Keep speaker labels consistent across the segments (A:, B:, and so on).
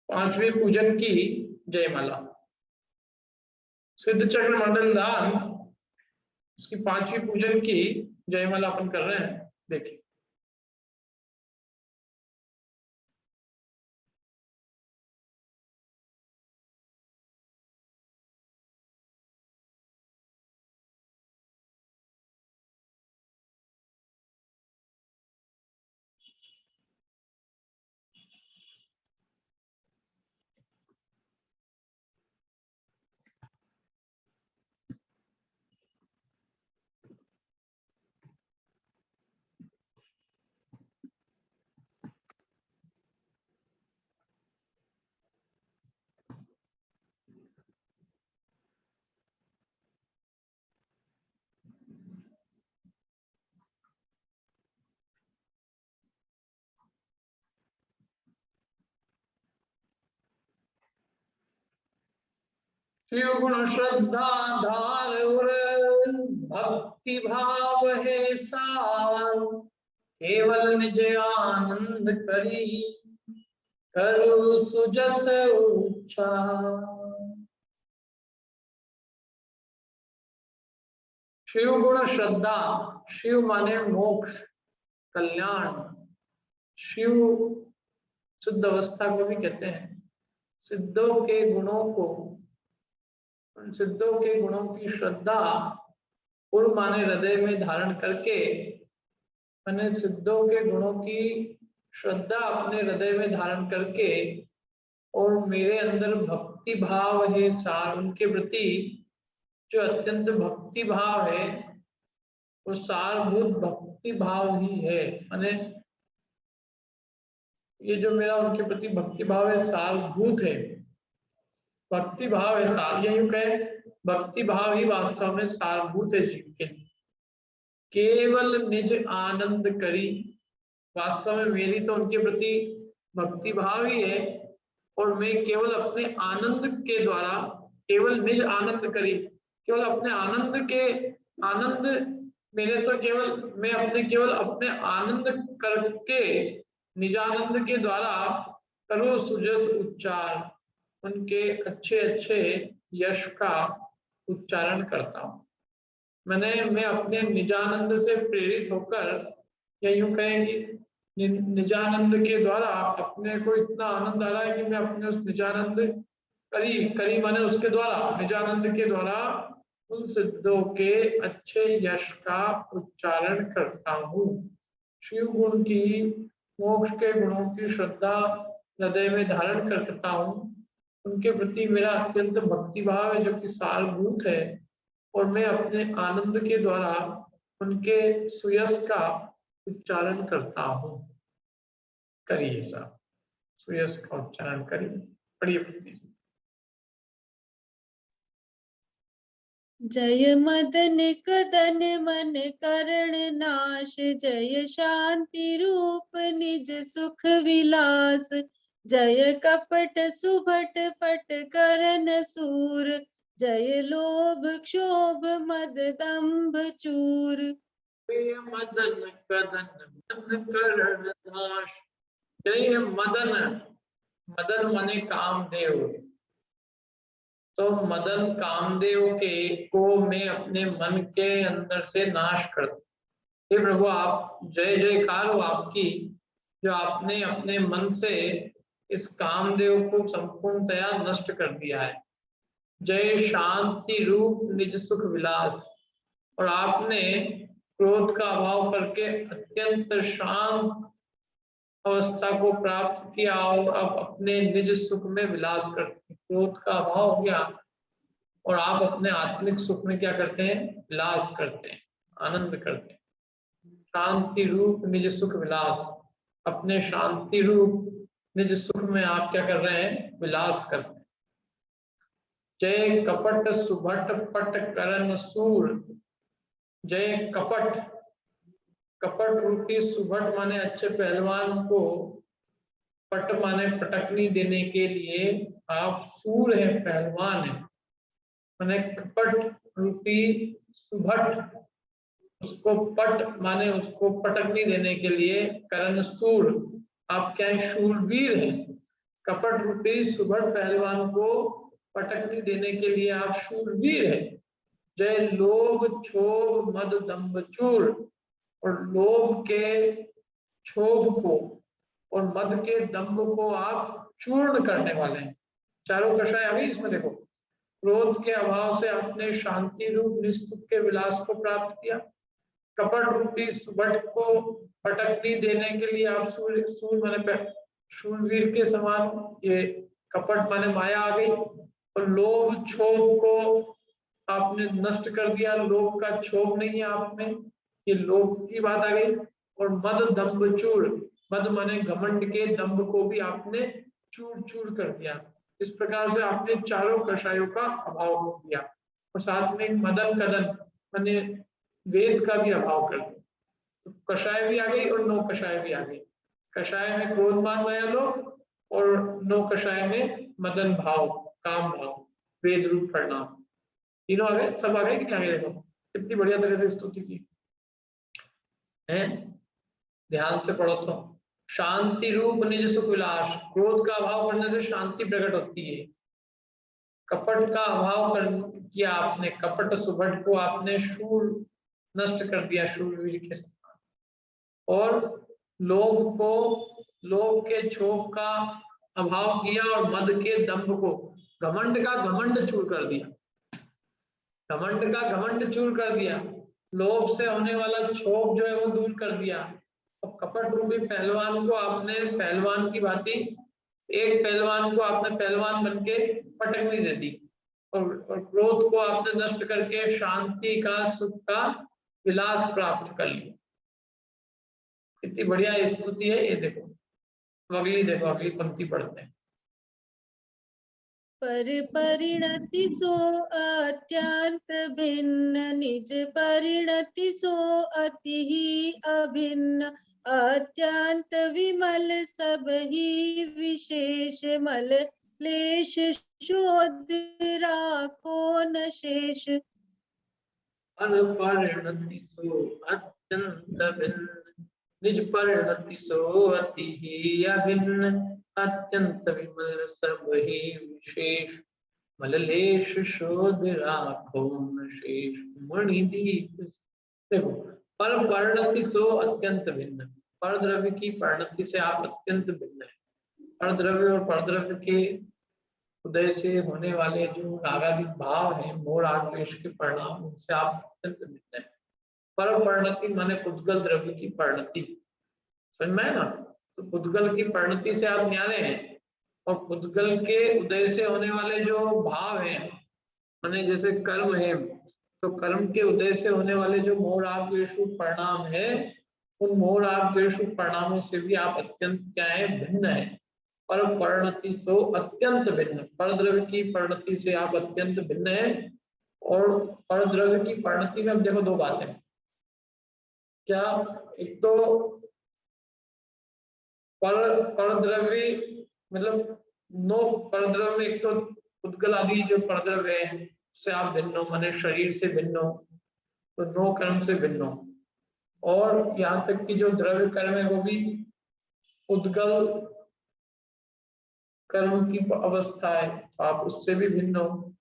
A: पांचवी पूजन की जयमाला। सिद्ध चक्र मंडल दान, उसकी पांचवी पूजन की जयमाला अपन कर रहे हैं। देखिए, शिव गुण श्रद्धा धार भक्ति भाव है सार, केवल निज आनंद करी करु सुजस उच्चार। शिव गुण श्रद्धा, शिव माने मोक्ष, कल्याण। शिव शुद्ध अवस्था को भी कहते हैं। सिद्धों के गुणों को, उन सिद्धों के गुणों की श्रद्धा पूर्व माने हृदय में धारण करके, मैंने सिद्धों के गुणों की श्रद्धा अपने हृदय में धारण करके, और मेरे अंदर भक्ति भाव है सार, उनके प्रति जो अत्यंत भक्ति भाव है वो सारभूत भक्ति भाव ही है। माने ये जो मेरा उनके प्रति भक्ति भाव है सारभूत है, भक्ति भाव है सार, या यूं कहे भक्ति भाव ही वास्तव में सारभूत है जीव के। केवल निज आनंद करी, वास्तव में मेरी तो उनके प्रति भक्ति भाव ही है, और मैं केवल अपने आनंद के द्वारा, केवल निज आनंद करी, केवल अपने आनंद के, आनंद मेरे तो केवल, मैं अपने केवल अपने आनंद करके निजानंद के द्वारा करो सुजस उच्चार, उनके अच्छे अच्छे यश का उच्चारण करता हूँ। मैं अपने निजानंद से प्रेरित होकर, या यूं कहेंगे निजानंद के द्वारा अपने को इतना आनंद आ रहा है कि मैं अपने उस निजानंद करी माने उसके द्वारा, निजानंद के द्वारा उन सिद्धों के अच्छे यश का उच्चारण करता हूँ। शिव गुण की, मोक्ष के गुणों की श्रद्धा हृदय में धारण करता हूँ, उनके प्रति मेरा अत्यंत भक्ति भाव है जो कि सारभूत है, और मैं अपने आनंद के द्वारा उनके सुयश का उच्चारण करता हूँ। करिए साहब, सुयश का उच्चारण करिए, पढ़िए प्रति।
B: जय मदन कदन मन करण नाश, जय शांति रूप निज सुख विलास, जय कपट सुभट पट करन सूर, जय लोभ क्षोभ मद दंभ चूर।
A: जय मदन कदन मन करण नाश, जय मदन, मदन माने कामदेव, तो मदन कामदेव के को मैं अपने मन के अंदर से नाश करता। हे प्रभु, आप जय जयकार हो आपकी, जो आपने अपने मन से इस कामदेव को संपूर्णतया नष्ट कर दिया है। जय शांति रूप निज सुख विलास, और आपने क्रोध का अभाव करके अत्यंत शांत अवस्था को प्राप्त किया, और अब अपने निज सुख में विलास करते हैं। क्रोध का अभाव हो गया और आप अपने आत्मिक सुख में क्या करते हैं? विलास करते हैं, आनंद करते हैं। शांति रूप निज सुख विलास, अपने शांति रूप निज सुख में आप क्या कर रहे हैं? विलास करते हैं। जय कपट सुभट पट करन सूर, जय कपट, कपट रूपी सुभट माने अच्छे पहलवान को, पट माने पटकनी देने के लिए आप सूर है, पहलवान है, माने कपट रूपी सुभट उसको पट माने उसको पटकनी देने के लिए करण शूर, आप क्या है, शूरवीर हैं। कपट रूपी सुभट पहलवान को पटकनी देने के लिए आप शूरवीर हैं। जय लोभ क्षोभ मद दंभ चूर, और लोभ के क्षोभ को और मद के दंभ को आप चूर्ण करने वाले हैं। चारों कषाय अभी इसमें देखो, क्रोध के अभाव से आपने शांति रूप निस्तुप के विलास को प्राप्त किया। कपट रूपी सुबट को पटकनी देने के लिए आप सूर माने शूरवीर के समान, ये कपट माने माया आ गई। और लोभ क्षोभ को आपने नष्ट कर दिया, लोभ का क्षोभ नहीं है आप में, ये लोभ की बात आ गई। और मद दंभ चूर, मद माने घमंड के, दंभ को भी आपने चूर चूर कर दिया। इस प्रकार से आपने चारों कषायों का अभाव हो दिया। और साथ में मदन कदन माने वेद का भी अभाव कर दिया। तो कषाय भी आ गई और नौ कषाय भी आ गई। कषाय में क्रोध मान माया लोभ, और नौ कषाय में मदन भाव काम भाव वेद रूप परिणाम, तीनों आ गए, सब आ गए कि नहीं आ गए? देखो कितनी बढ़िया तरह से स्तुति की है, ध्यान से पढ़ो तो। शांति रूप निज सुख विलास, क्रोध का अभाव करने से शांति प्रकट होती है। कपट का अभाव किया आपने, कपट सुभट को आपने शूर नष्ट कर दिया शूरवीर के समान। और लोभ को, लोभ के क्षोभ का अभाव किया, और मद के दंभ को, घमंड का घमंड चूर कर दिया, घमंड का घमंड चूर कर दिया। लोभ से होने वाला क्षोभ जो है वो दूर कर दिया। और कपट रूपी पहलवान को आपने पहलवान की भांति, एक पहलवान को आपने पहलवान बनके पटकनी दे दी। और क्रोध को आपने नष्ट करके शांति का, सुख का विलास प्राप्त कर लिया। कितनी बढ़िया स्तुति है ये। देखो अगली, देखो अगली पंक्ति पढ़ते हैं।
B: पर परिणति सो अत्यंत भिन्न, निज परिणति सो अति ही अभिन्न। अत्यंत विमल सब ही विशेष, मल क्लेश शोध राखो न शेष।
A: परिणति सो अत्यंत भिन्न, निज परिणति सो अति ही अभिन्न। अत्यंत विमल सब ही विशेष, मललेश शोध राखो न शेष। मणिदीप, देखो पर परिणति सो अत्यंत भिन्न, पर द्रव्य की परिणति से आप अत्यंत भिन्न है। पर द्रव्य और पर द्रव्य के उदय से होने वाले जो रागादि भाव है, मोह राग द्वेष के परिणाम, उनसे आप अत्यंत भिन्न है। पर परिणति माने उद्गल द्रव्य की परिणति, समझ में है ना? तो उद्गल की परिणति से आप न्यारे हैं। और उद्गल के उदय से होने वाले जो भाव है, माने जैसे कर्म है, तो कर्म के उदय से होने वाले जो मोह राग द्वेष परिणाम है, उन मोह राग द्वेष परिणामों से भी आप अत्यंत क्या है, भिन्न है। पर परिणति सो अत्यंत भिन्न, पर द्रव्य की परिणति से आप अत्यंत भिन्न है। और पर द्रव्य की परिणति में अब देखो दो बातें क्या, एक तो पर द्रव्य मतलब नो पर द्रव्य में एक तो उद्गल आदि जो पर द्रव्य है उससे आप भिन्न हो, माने शरीर से भिन्न हो, तो नो कर्म से भिन्न हो। और यहाँ तक कि जो द्रव्य कर्म है वो भी उद्गल कर्म की अवस्था है, तो आप उससे भी भिन्न हो।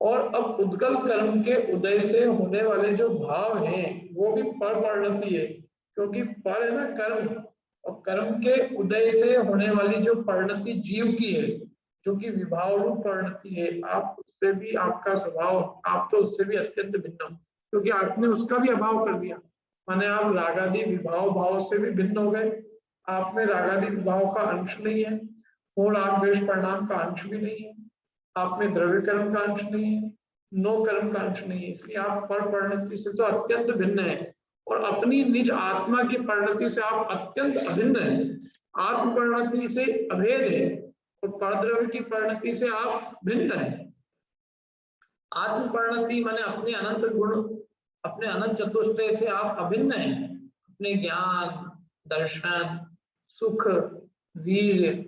A: और अब उद्गल कर्म के उदय से होने वाले जो भाव हैं वो भी पर परिणति है, क्योंकि पर है ना कर्म, और कर्म के उदय से होने वाली जो परिणति जीव की है, जो कि विभाव रूप परिणति है, आप उससे भी, आपका स्वभाव, आप तो उससे भी अत्यंत भिन्न हो, क्योंकि आपने उसका भी अभाव कर दिया। माने आप रागादि विभाव भाव से भी भिन्न हो गए। आप में रागादि विभाव का अंश नहीं है, और राग द्वेष परिणाम का अंश भी नहीं है। आप में द्रव्य कर्म का अंश नहीं है, नो कर्म का अंश नहीं है, इसलिए आप पर परिणति से तो अत्यंत भिन्न है। और अपनी निज आत्मा की परिणति से आप अत्यंत अभिन्न है। आत्म परिणति से अभेद है, और परद्रव्य की परिणति से आप भिन्न है। आत्म परिणति माने अपने अनंत गुण, अपने अनंत चतुष्टय से आप अभिन्न है। अपने ज्ञान, दर्शन, सुख, वीर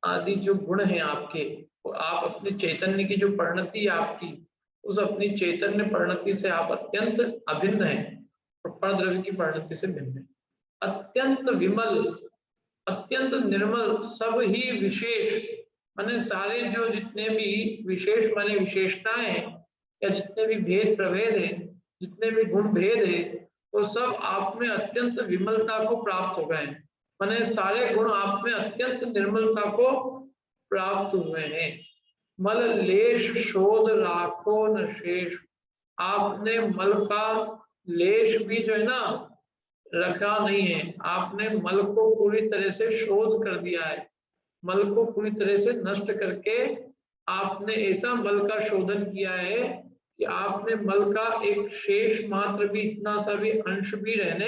A: आदि जो गुण हैं आपके, और आप अपने चैतन्य की जो परिणति है आपकी, उस अपनी चैतन्य परिणति से आप अत्यंत अभिन्न है। और परद्रव्य की परिणति से भिन्न है। अत्यंत विमल, अत्यंत निर्मल, सब ही विशेष माने सारे जो जितने भी विशेष माने विशेषताएं या जितने भी भेद प्रभेद है, जितने भी गुण भेद है, वो सब आप में अत्यंत विमलता को प्राप्त हो गए। माने सारे गुण आप में अत्यंत निर्मलता को प्राप्त हुए हैं। मल लेश शोध राखो न शेष, आपने मल का लेश भी जो है ना रखा नहीं है, आपने मल को पूरी तरह से शोध कर दिया है। मल को पूरी तरह से नष्ट करके आपने ऐसा मल का शोधन किया है कि आपने मल का एक शेष मात्र भी, इतना सा भी अंश भी रहने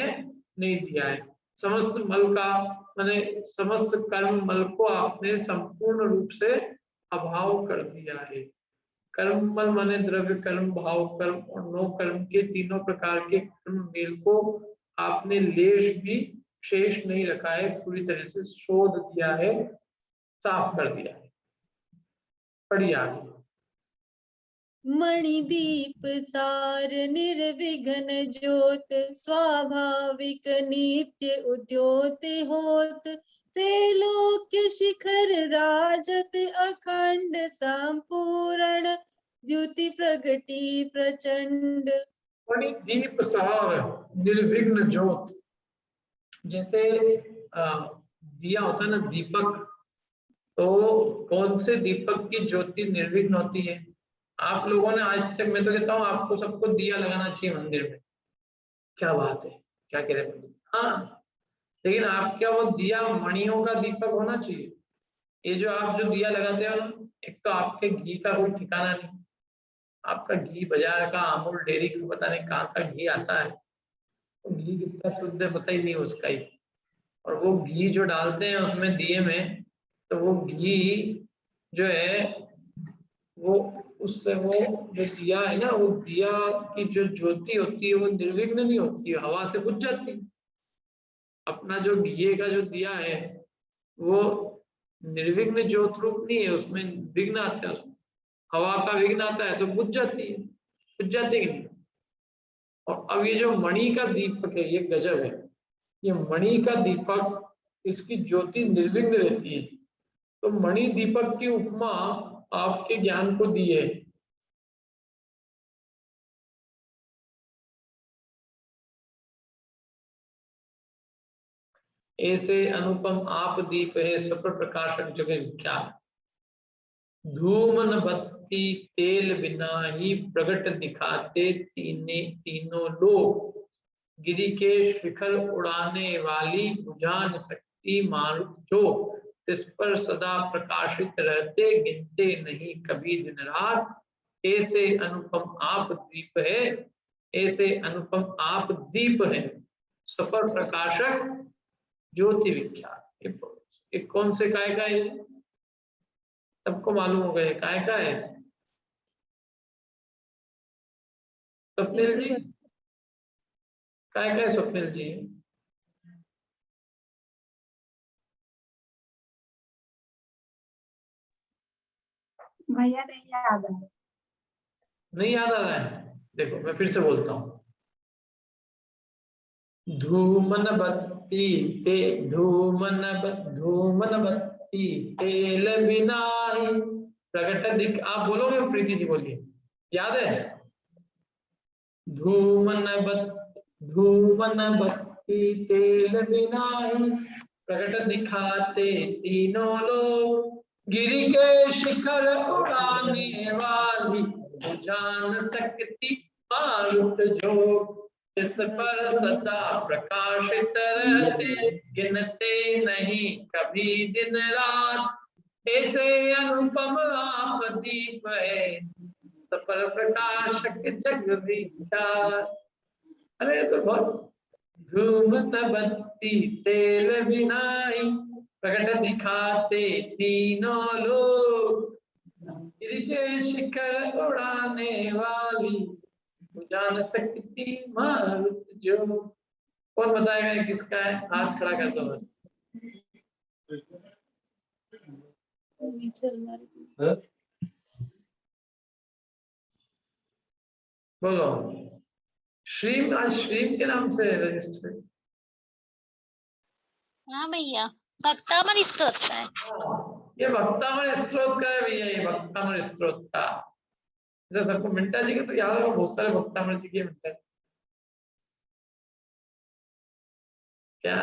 A: नहीं दिया है। समस्त मल का माने समस्त कर्म मल को आपने संपूर्ण रूप से अभाव कर दिया है। कर्म मल माने द्रव्य कर्म, भाव कर्म और नो कर्म के तीनों प्रकार के कर्म मेल को आपने लेश भी शेष नहीं रखा है, पूरी तरह से शोध दिया है, साफ कर दिया है। पढ़िए आगे।
B: मणिदीप सार निर्विघ्न ज्योत, स्वाभाविक नित्य उद्योत होत, त्रैलोक्य शिखर राजत अखंड संपूर्ण, द्युति प्रगति प्रचंड।
A: मणिदीप सार निर्विघ्न ज्योत, जैसे दिया होता है ना दीपक, तो कौन से दीपक की ज्योति निर्विघ्न होती है? आप लोगों ने आज तक, मैं तो कहता हूँ आपको सबको दिया लगाना चाहिए मंदिर में। क्या बात है, क्या कह रहे हैं? हाँ, लेकिन आप क्या वो दिया मणियों का दीपक होना चाहिए? ये जो आप जो दिया लगाते हो ना, एक तो आपके घी का कोई ठिकाना नहीं, आपका घी बाजार का अमूल डेयरी का पता नहीं कहाँ का घी आता है, तो घी कितना शुद्ध है पता ही नहीं उसका ही। और वो घी जो डालते हैं उसमें दिए में, तो वो घी जो है वो उससे वो जो दिया है ना, वो दिया की जो ज्योति होती है वो निर्विघ्न नहीं होती है, हवा से बुझ जाती है। अपना जो घी का जो दिया है वो निर्विघ्न ज्योत रूप नहीं है, उसमें विघ्न आता है, उसमें हवा का विघ्न आता है तो बुझ जाती है, बुझ जाती है कि नहीं। और अब ये जो मणि का दीपक है ये गजब है, ये मणि का दीपक, इसकी ज्योति निर्विघ्न रहती है। तो मणि दीपक की उपमा आपके ज्ञान को दी है। ऐसे अनुपम आप दीप है, सुपर प्रकाशक जगह विख्यात, धूमन बत्ती तेल बिना ही प्रगट दिखाते तीनों लोग, गिरि के शिखर उड़ाने वाली बुझान शक्ति मारुत जो, इस पर सदा प्रकाशित रहते गिनते नहीं कभी दिन रात, ऐसे अनुपम आप दीप है, ऐसे अनुपम आप दीप है, सफर प्रकाशक ज्योति विख्यात। ये कौन से काय का है? सबको मालूम हो गया काय का है? स्वप्निल जी काय का है? स्वप्निल जी
C: भैया नहीं याद है।
A: नहीं याद आ रहा है? देखो मैं फिर से बोलता हूँ, धूमन बत्ती ते धूमन बत्ती तेल बिना ही प्रगट दिख, आप बोलोगे प्रीति जी बोलिए, याद है? धूमन बत्ती तेल बिना ही प्रगट दिखाते तीनों लोग, गिरि के शिखर उड़ाने वाली बुझान शक्ति मारुत जो, इस पर सदा प्रकाशित रहते गिनते नहीं कभी दिन रात, ऐसे अनुपम आप दीप है, सफल प्रकाशक जग विख्यात। अरे तो बहुत, धूमत बत्ती तेल बिनाई प्रकट दिखाते तीनों लोग, गिरि के शिखर उड़ाने वाली बुझान शक्ति मारुत जो। कौन बताएगा ये किसका है? हाथ खड़ा कर दो बस। बोलो। श्रीम आज श्रीम के नाम से रजिस्टर है।
D: हाँ भैया, भक्तामन स्तोत्र का है।
A: ये भक्तामन स्त्रोत का है भैया, ये भक्तामन स्त्रोत का। जैसे सबको मिंटा जी के तो याद होगा, बहुत सारे भक्तामन जी के मिंटा जी। क्या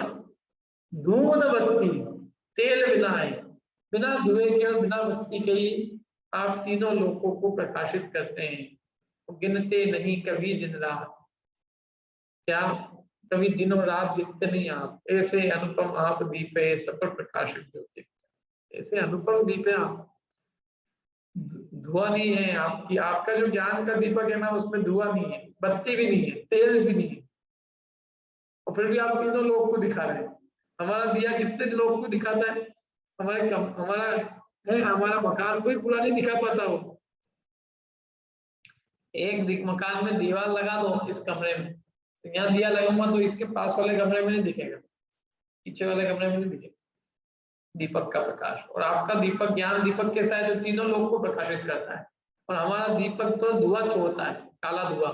A: धूम बत्ती तेल बिना है, बिना धुएं के और बिना बत्ती के ही आप तीनों लोकों को प्रकाशित करते हैं। गिनते नहीं कभी दिन रात, क्या कभी दिन और रात गिनते नहीं आप। ऐसे अनुपम आप दीप है सफल प्रकाशित ज्योति, ऐसे अनुपम दीप है आप। धुआं नहीं है आपकी, आपका जो ज्ञान का दीपक है ना, उसमें धुआं नहीं है, बत्ती भी नहीं है, तेल भी नहीं है, और फिर भी आप तीनों लोगों को दिखा रहे हैं। हमारा दिया कितने लोगों को दिखाता है? हमारा मकान कोई पूरा नहीं दिखा पाता हो। एक मकान में दीवार लगा दो इस कमरे में, तो यहाँ दिया लगाऊंगा तो इसके पास वाले कमरे में नहीं दिखेगा, पीछे वाले कमरे में नहीं दिखेगा दीपक का प्रकाश। और आपका दीपक ज्ञान दीपक कैसा है? जो तीनों लोग को प्रकाशित करता है। और हमारा दीपक तो धुआं छोड़ता है, काला धुआं।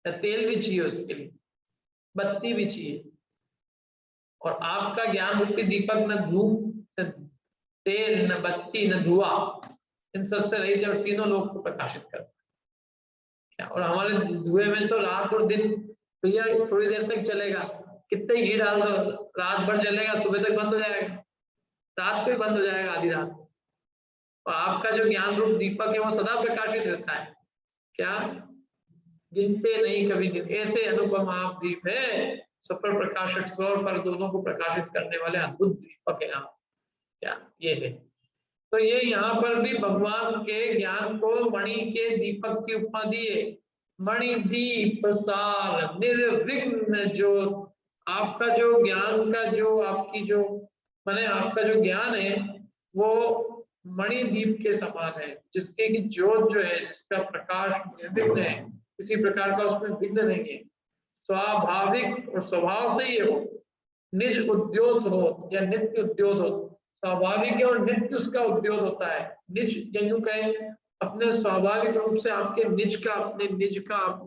A: तेल भी चाहिए उसके लिए, बत्ती भी चाहिए। और आपका ज्ञान रूपी दीपक न धूप न तेल न बत्ती न धुआं, इन सबसे रहित है और तीनों लोग को प्रकाशित करता है। और हमारे धुएं में तो रात और दिन भैया थोड़ी देर तक चलेगा, कितने घी डाल दो रात भर चलेगा, सुबह तक बंद हो जाएगा, रात को ही बंद हो जाएगा आधी रात। और आपका जो ज्ञान रूप दीपक है वो सदा प्रकाशित रहता है। क्या गिनते नहीं कभी दिन, ऐसे अनुपम आप दीप है सफल प्रकाशक स्वर पर दोनों को प्रकाशित करने वाले अद्भुत दीपक है आप। क्या ये है? तो ये यहाँ पर भी भगवान के ज्ञान को मणि के दीपक की उपमा दिए। मणि दीप सार निर्विघ्न ज्योत। आपका जो ज्ञान का जो आपकी जो माने आपका जो ज्ञान है वो मणि दीप के समान है, जिसके की ज्योत जो है, जिसका प्रकाश निर्विघ्न है, किसी प्रकार का उसमें विघ्न नहीं है, स्वाभाविक और स्वभाव से ही हो। निज उद्योत हो या नित्य उद्योत हो, स्वाभाविक है और नित्य उसका उद्योग होता है। निज यूं कहें अपने स्वाभाविक रूप से आपके निज का अपने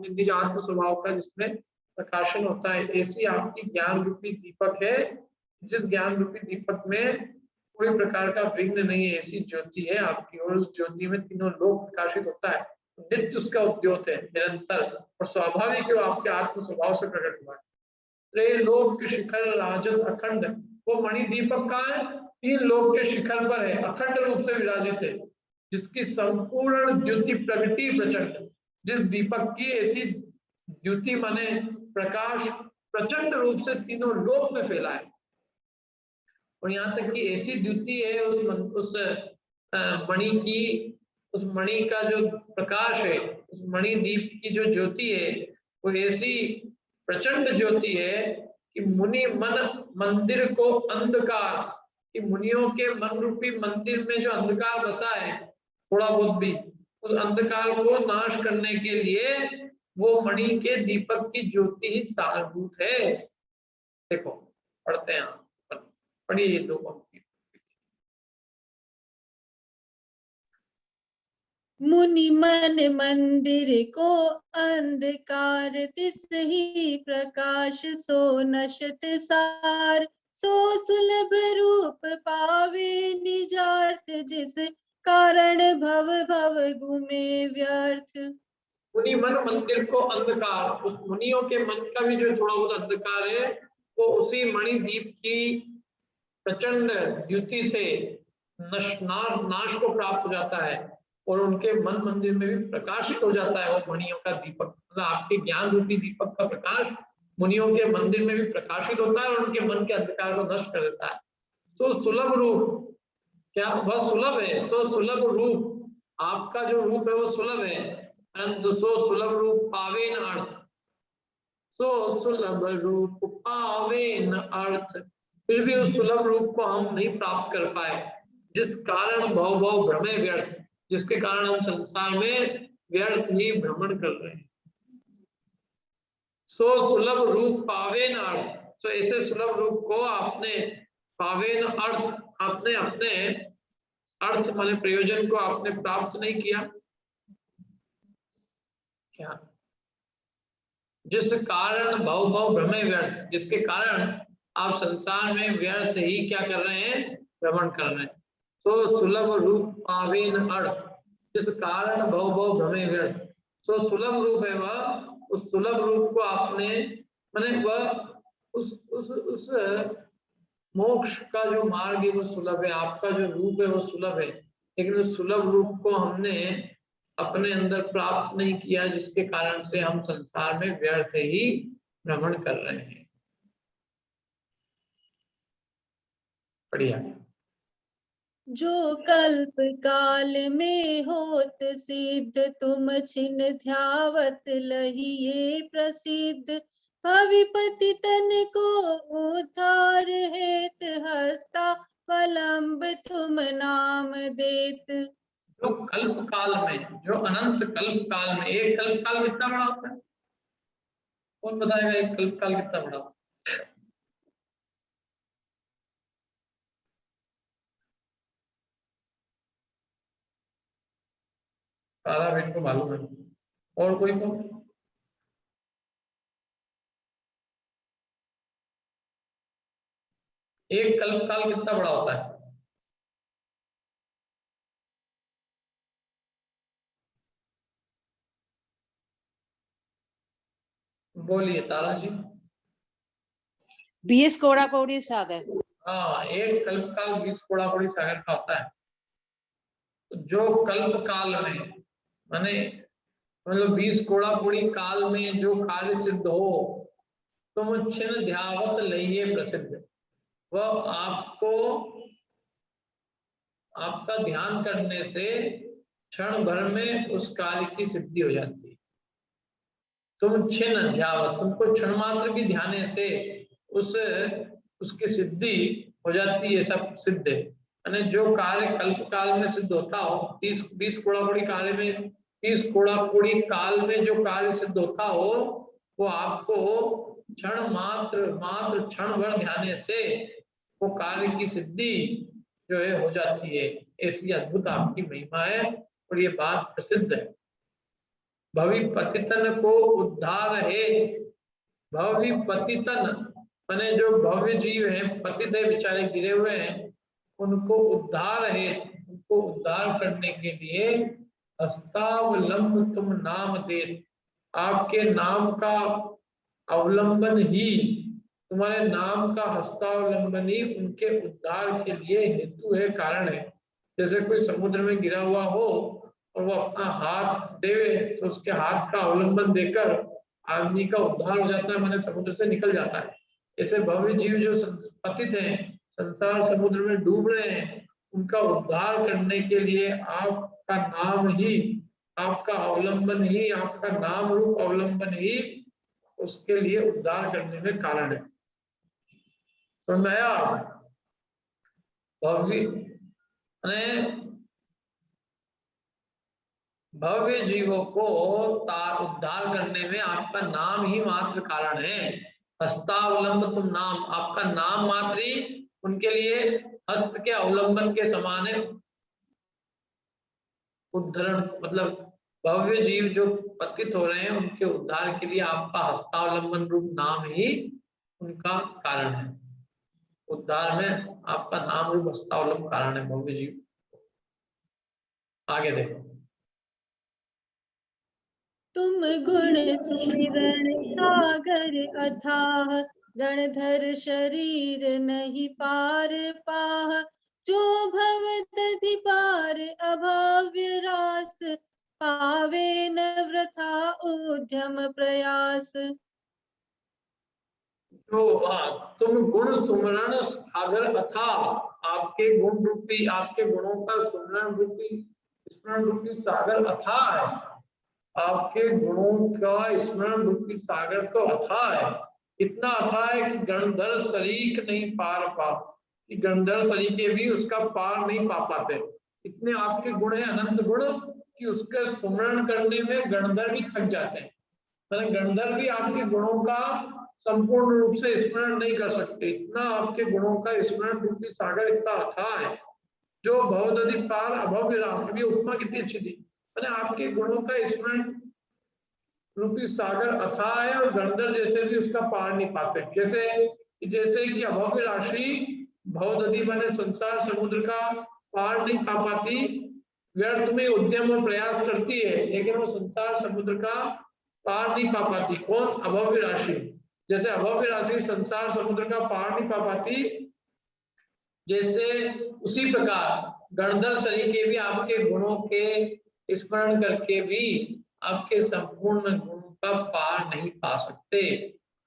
A: निज आत्म स्वभाव का जिसमें प्रकाशन होता है। ऐसी आपकी ज्ञान रूपी दीपक है, जिस ज्ञान रूपी दीपक में कोई प्रकार का विघ्न नहीं है, ऐसी ज्योति है आपकी। और उस ज्योति में तीनों लोग प्रकाशित होता है, नित्य उसका उद्योग है निरंतर, और स्वाभाविक आपके आत्म स्वभाव से प्रकट हुआ है। त्रैलोक शिखर राजत अखंड, वो मणि दीपक का है, तीन लोक के शिखर पर है, अखंड रूप से विराजित है, जिसकी संपूर्ण द्युति प्रगति प्रचंड। जिस दीपक की ऐसी द्युति माने प्रकाश प्रचंड रूप से तीनों लोक में फैला है। और यहाँ तक कि ऐसी द्युति है उस मणि की, उस मणि का जो प्रकाश है, उस मणि दीप की जो ज्योति है, वो ऐसी प्रचंड ज्योति है कि मुनि मन मंदिर को अंधकार, कि मुनियों के मन रूपी मंदिर में जो अंधकार बसा है थोड़ा बहुत भी, उस अंधकार को नाश करने के लिए वो मणि के दीपक की ज्योति ही सारभूत है। देखो पढ़ते हैं, पढ़िए ये दो पंक्ति।
B: मुनि मन मंदिर को अंधकार, तिस ही प्रकाश सो नशत सार। सो सुलभ रूप पावे निजार्थ, जिस कारण भव भव घूमे व्यर्थ।
A: मुनि मन मंदिर को अंधकार, उस मुनियों के मन का भी जो थोड़ा बहुत अंधकार है वो उसी मणि दीप की प्रचंड द्युति से नाश को प्राप्त हो जाता है, और उनके मन मंदिर में भी प्रकाशित हो जाता है वो मणियों का दीपक। मतलब आपके ज्ञान रूपी दीपक का प्रकाश मुनियों के मंदिर में भी प्रकाशित होता है और उनके मन के अंधकार को नष्ट कर देता है। तो सुलभ रूप, क्या वह सुलभ है? सो सुलभ रूप, आपका जो रूप है वो सुलभ है, परंतु सो सुलभ रूप पावे न अर्थ, सो सुलभ रूप पावे न अर्थ, फिर भी उस सुलभ रूप को हम नहीं प्राप्त कर पाए, जिस कारण भव भव भ्रमे व्यर्थ, जिसके कारण हम संसार में व्यर्थ ही भ्रमण कर रहे हैं। सो सुलभ रूप पावे न अर्थ, सो ऐसे सुलभ रूप को आपने पावे न अर्थ, आपने अपने अर्थ माने प्रयोजन को आपने प्राप्त नहीं किया। क्या? जिस कारण भव भव भ्रमे व्यर्थ, जिसके कारण आप संसार में व्यर्थ ही क्या कर रहे हैं, भ्रमण कर रहे हैं। सो सुलभ रूप पावेन अर्थ, जिस कारण भव भव भ्रमे व्यर्थ, सो सुलभ रूप है वह, उस सुलभ रूप को आपने, माने वह उस मोक्ष का जो मार्ग है वो सुलभ है, आपका जो रूप है वो सुलभ है, लेकिन उस सुलभ रूप को हमने अपने अंदर प्राप्त नहीं किया, जिसके कारण से हम संसार में व्यर्थ ही भ्रमण कर रहे हैं। बढ़िया।
B: जो कल्प काल में होत सिद्ध, तुम छिन ध्यावत लहिए प्रसिद्ध, भविपति तन को उद्धार हेत, हस्ता वलंब तुम नाम देत।
A: जो कल्प काल में, जो अनंत कल्प काल में, एक कल्प काल कितना बड़ा होता है? कौन बताएगा एक कल्प काल कितना बड़ा होता है? तारा बेन को मालूम है, और कोई को? एक कल्प काल कितना बड़ा होता है? बोलिए तारा जी।
E: 20 कोड़ा कोड़ी सागर।
A: हाँ, एक कल्प काल 20 कोड़ा कोड़ी सागर का होता है। तो जो कल्प काल में, माने मतलब 20 कोड़ा कोड़ी काल में जो कार्य सिद्ध हो, तुम छिन ध्यावत लइए प्रसिद्ध, वह आपको, आपका ध्यान करने से क्षण भर में उस कार्य की सिद्धि हो जाती है। तुम छिन ध्यावत, तुमको क्षण मात्र भी ध्यान से उसकी सिद्धि हो जाती है, सब सिद्ध है। यानी जो कार्य कल्प काल में सिद्ध होता हो, 20 कोड़ा कोड़ी कार्य में, 20 कोड़ा कोड़ी काल में जो कार्य सिद्ध होता हो, वो आपको क्षण मात्र क्षण भर ध्यान से वो कार्य की सिद्धि जो है हो जाती है। ऐसी अद्भुत आपकी महिमा है और ये बात प्रसिद्ध है। भवि पतितन को उद्धार है, भवि पतितन माने जो भव्य जीव है, पतित है, बेचारे गिरे हुए हैं, उनको उद्धार है, उनको उद्धार करने के लिए हस्तावलंब तुम नाम दे, आपके नाम का अवलंबन ही, तुम्हारे नाम का हस्तावलंबन ही उनके उद्धार के लिए हेतु है, कारण है। जैसे कोई समुद्र में गिरा हुआ हो और वो अपना हाथ दे, तो उसके हाथ का अवलंबन देकर आदमी का उद्धार हो जाता है, माने समुद्र से निकल जाता है। ऐसे भव्य जीव जो पतित हैं, संसार समुद्र में डूब रहे हैं, उनका उद्धार करने के लिए आपका नाम ही, आपका अवलंबन ही, आपका नाम रूप अवलंबन ही उसके लिए उद्धार करने में कारण है। तो नया भव्य भव्य जीवों को उद्धार करने में आपका नाम ही मात्र कारण है। हस्तावलंब तुम नाम, आपका नाम मात्र ही उनके लिए हस्त के अवलंबन के समान है। उद्धरण मतलब भव्य जीव जो पतित हो रहे हैं, उनके उद्धार के लिए आपका हस्तावलंबन रूप नाम ही उनका कारण है। उद्धार में आपका नाम रूप हस्तावलंबन कारण है भव्य जीव। आगे देखो।
B: तुम गुण सुमिरन सागर अथाह, गणधर शरीर नहीं पार पाह, जो भव दधि पार अभव्य रास, पावे न वृथा उद्यम प्रयास।
A: तो तुम गुण सुमरण सागर अथा, आपके गुण रूपी, आपके गुणों का सुमरण रूपी, स्मरण रूपी सागर अथा है। आपके गुणों का स्मरण रूपी सागर तो अथा है, इतना अथा है कि गणधर शरीक नहीं पार पा, कि गणधर शरीके भी उसका पार नहीं पा पाते। इतने आपके गुण है, अनंत गुण, कि उसके सुमरण करने में गणधर भी थक जाते हैं। गणधर भी आपके गुणों का संपूर्ण रूप से स्मरण नहीं कर सकते, इतना आपके गुणों का स्मरण रूपी सागर इतना अथाह है। जो भवदधि पार अभव्य रास, उपमा कितनी अच्छी थी। मैंने आपके गुणों का स्मरण रूपी सागर अथाह है और गणधर जैसे भी उसका पार नहीं पाते। जैसे कि अभव्य राशि भवदधि बने संसार समुद्र का पार नहीं पा पाती, व्यर्थ में उद्यम और प्रयास करती है लेकिन वो संसार समुद्र का पार नहीं पा पाती। कौन? अभव्य राशि। जैसे अभव्य राशि संसार समुद्र का पार नहीं पा पाती, जैसे उसी प्रकार गणधर शरीर के भी आपके गुणों के स्मरण करके भी आपके संपूर्ण गुणों का पार नहीं पा सकते।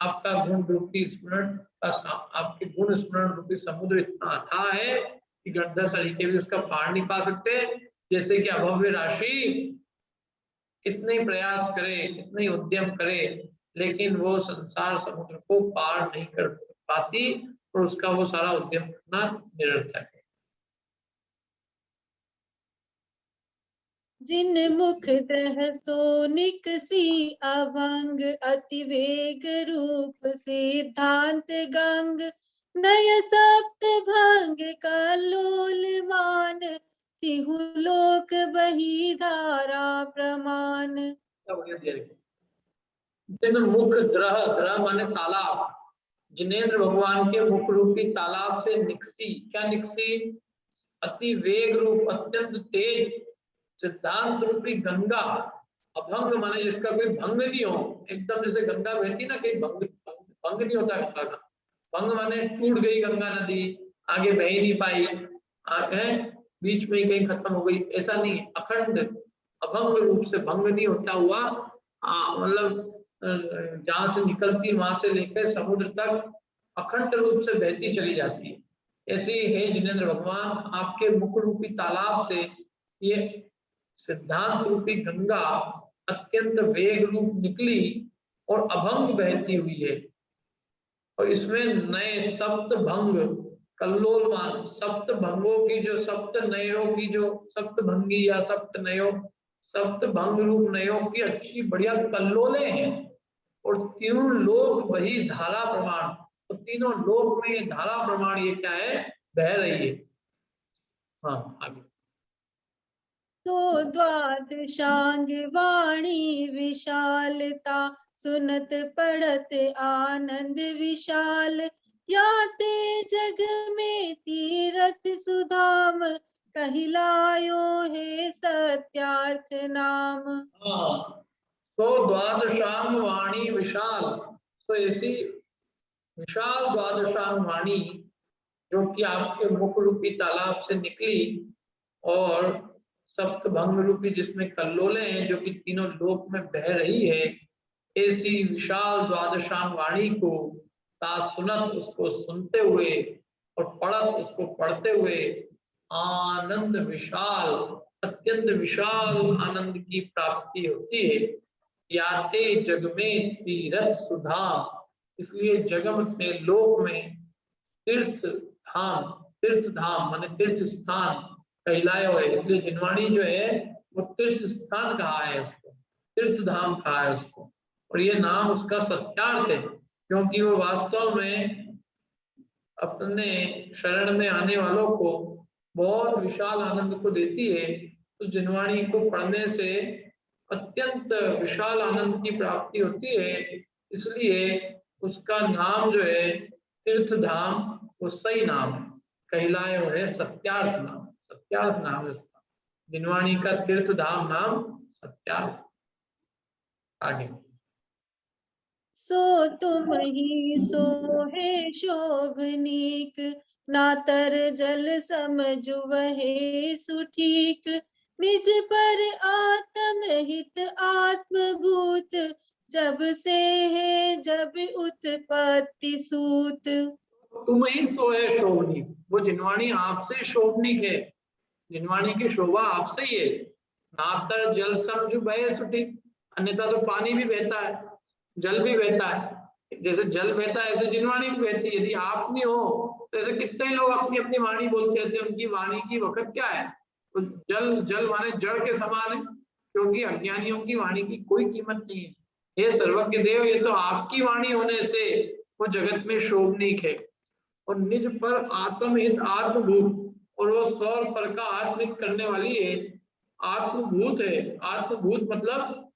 A: आपका गुण रूपी स्मरण आपके गुण स्मरण रूपी समुद्र इतना अथाह है कि गणधर शरीर के भी उसका पार नहीं पा सकते। जैसे कि अभव्य राशि कितने प्रयास करे, कितने उद्यम करे, लेकिन वो संसार समुद्र को पार नहीं कर पाती और उसका वो सारा उद्यम करना निरर्थक है।
B: जिन मुख दह सो निकसी अभंग, अति वेग रूप सिद्धांत गंग, नय सप्त भंग कलोल मान, तिहु लोक बही धारा प्रमाण।
A: जिन मुख द्रह, द्रह माने तालाब, जिनेंद्र भगवान के मुख रूपी तालाब से निकसी, क्या निकसी? अति वेग रूप अत्यंत तेज सिद्धांत रूपी गंगा, अभंग माने जिसका कोई भंग नहीं हो, एकदम जैसे गंगा बहती ना, कहीं भंग नहीं होता गंगा का। भंग माने टूट गई गंगा नदी, आगे बह ही नहीं पाई, आगे बीच में ही कहीं खत्म हो गई, ऐसा नहीं है। अखंड अभंग रूप से, भंग नहीं होता हुआ, मतलब जहां से निकलती वहां से लेकर समुद्र तक अखंड रूप से बहती चली जाती है। ऐसे है जिनेंद्र भगवान, आपके मुख रूपी तालाब से ये सिद्धांत रूपी गंगा अत्यंत वेग रूप निकली और अभंग बहती हुई है। और इसमें नए सप्त भंग कल्लोलमान, सप्त भंगों की जो सप्त नयों की जो सप्त भंगी या सप्त नयों, सप्त भंग रूप नयों की अच्छी बढ़िया कल्लोले हैं। और तीनों लोक वही धारा प्रमाण, तो तीनों लोक में ये धारा प्रमाण ये क्या है? बह रही है। हाँ आगे।
B: तो द्वादशांग वाणी विशालता, सुनत पढ़त आनंद विशाल, याते जग में तीरथ सुधाम, कहिलायो है सत्यार्थ नाम।
A: हाँ, तो द्वादशांग वाणी विशाल, तो ऐसी विशाल द्वादशांग वाणी जो कि आपके मुख रूपी तालाब से निकली और सप्त भंग रूपी जिसमें कल्लोले हैं जो कि तीनों लोक में बह रही है, ऐसी विशाल द्वादशांग वाणी को सुनत, उसको सुनते हुए, और पढ़त, उसको पढ़ते हुए, आनंद विशाल, अत्यंत विशाल आनंद की प्राप्ति होती है। याते जग में तीर्थ सुधाम, इसलिए जगत में लोक में तीर्थ धाम, तीर्थ धाम माने तीर्थ स्थान कहलायो है। इसलिए जिनवाणी जो है वो तीर्थ स्थान कहा है उसको, तीर्थ धाम कहा है उसको। और ये नाम उसका सत्यार्थ है, क्योंकि वो वास्तव में अपने शरण में आने वालों को बहुत विशाल आनंद को देती है। उस जिनवाणी को पढ़ने से अत्यंत विशाल आनंद की प्राप्ति होती है, इसलिए उसका नाम जो है तीर्थ धाम, वो सही नाम कहलाए हुए है, सत्यार्थ नाम, सत्यार्थ नाम है उसका। जिनवाणी का तीर्थ धाम नाम सत्यार्थ। आगे।
B: सो तुम ही सो है शोभनीक, नातर जल समझु वहे सुठीक, निज पर आत्म हित आत्मभूत, जब से है जब उत्पत्ति सूत।
A: तुम ही सो है शोभनीक, वो जिनवाणी आपसे शोभनीक है, जिनवाणी की शोभा आपसे ही है। नातर जल समझु बहे सुठीक, अन्यथा तो पानी भी बहता है, जल भी बहता है, जैसे जल बहता है ऐसे जिनवाणी भी बहती है। यदि आप नहीं हो तो ऐसे कितने लोग अपनी अपनी वाणी बोलते रहते हैं, उनकी वाणी की वक़्त क्या है? तो जल, जल माने जड़ के समान है, क्योंकि अज्ञानियों की वाणी की कोई कीमत नहीं है। हे सर्वज्ञ देव, ये तो आपकी वाणी होने से वो जगत में शोभनीक है। और निज पर आत्महित आत्मभूत, और वो सौर पर का आत्महित करने वाली है, आत्मभूत है। आत्मभूत मतलब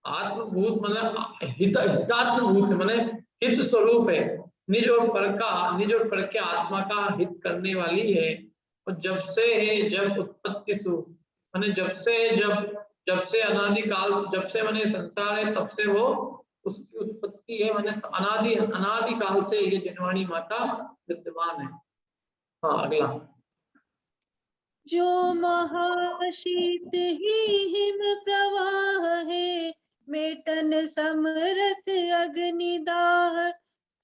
A: आत्मभूत मतलब हितात्मभूत है, मतलब हित स्वरूप है। निज और पर के आत्मा का हित करने वाली है। और जब से है जब उत्पत्ति सु माने जब से अनादिकाल, जब से माने संसार है तब से वो उसकी उत्पत्ति है, माने अनादिकाल से ये जिनवाणी माता विद्यमान है। हाँ अगला।
B: जो महाशीत ही हिम प्रवाह है, मेटन समरथ अग्निदाह,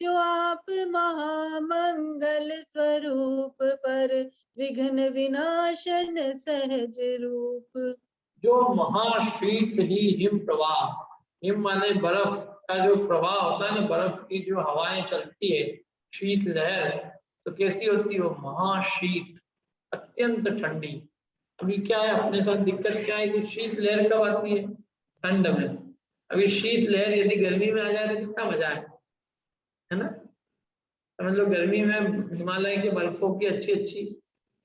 B: जो आप महामंगल स्वरूप पर विघ्न विनाशन सहज रूप।
A: जो महाशीत ही हिम प्रवाह, हिम माने बर्फ का जो प्रवाह होता है ना, बर्फ की जो हवाएं चलती है, शीत लहर, तो कैसी होती है वो? महाशीत, अत्यंत ठंडी। अभी क्या है अपने साथ दिक्कत क्या है कि शीत लहर कब आती है? ठंड में। अभी शीत लहर यदि गर्मी में आ जाए तो कितना मजा है ना? समझ लो गर्मी में हिमालय के बर्फों की अच्छी अच्छी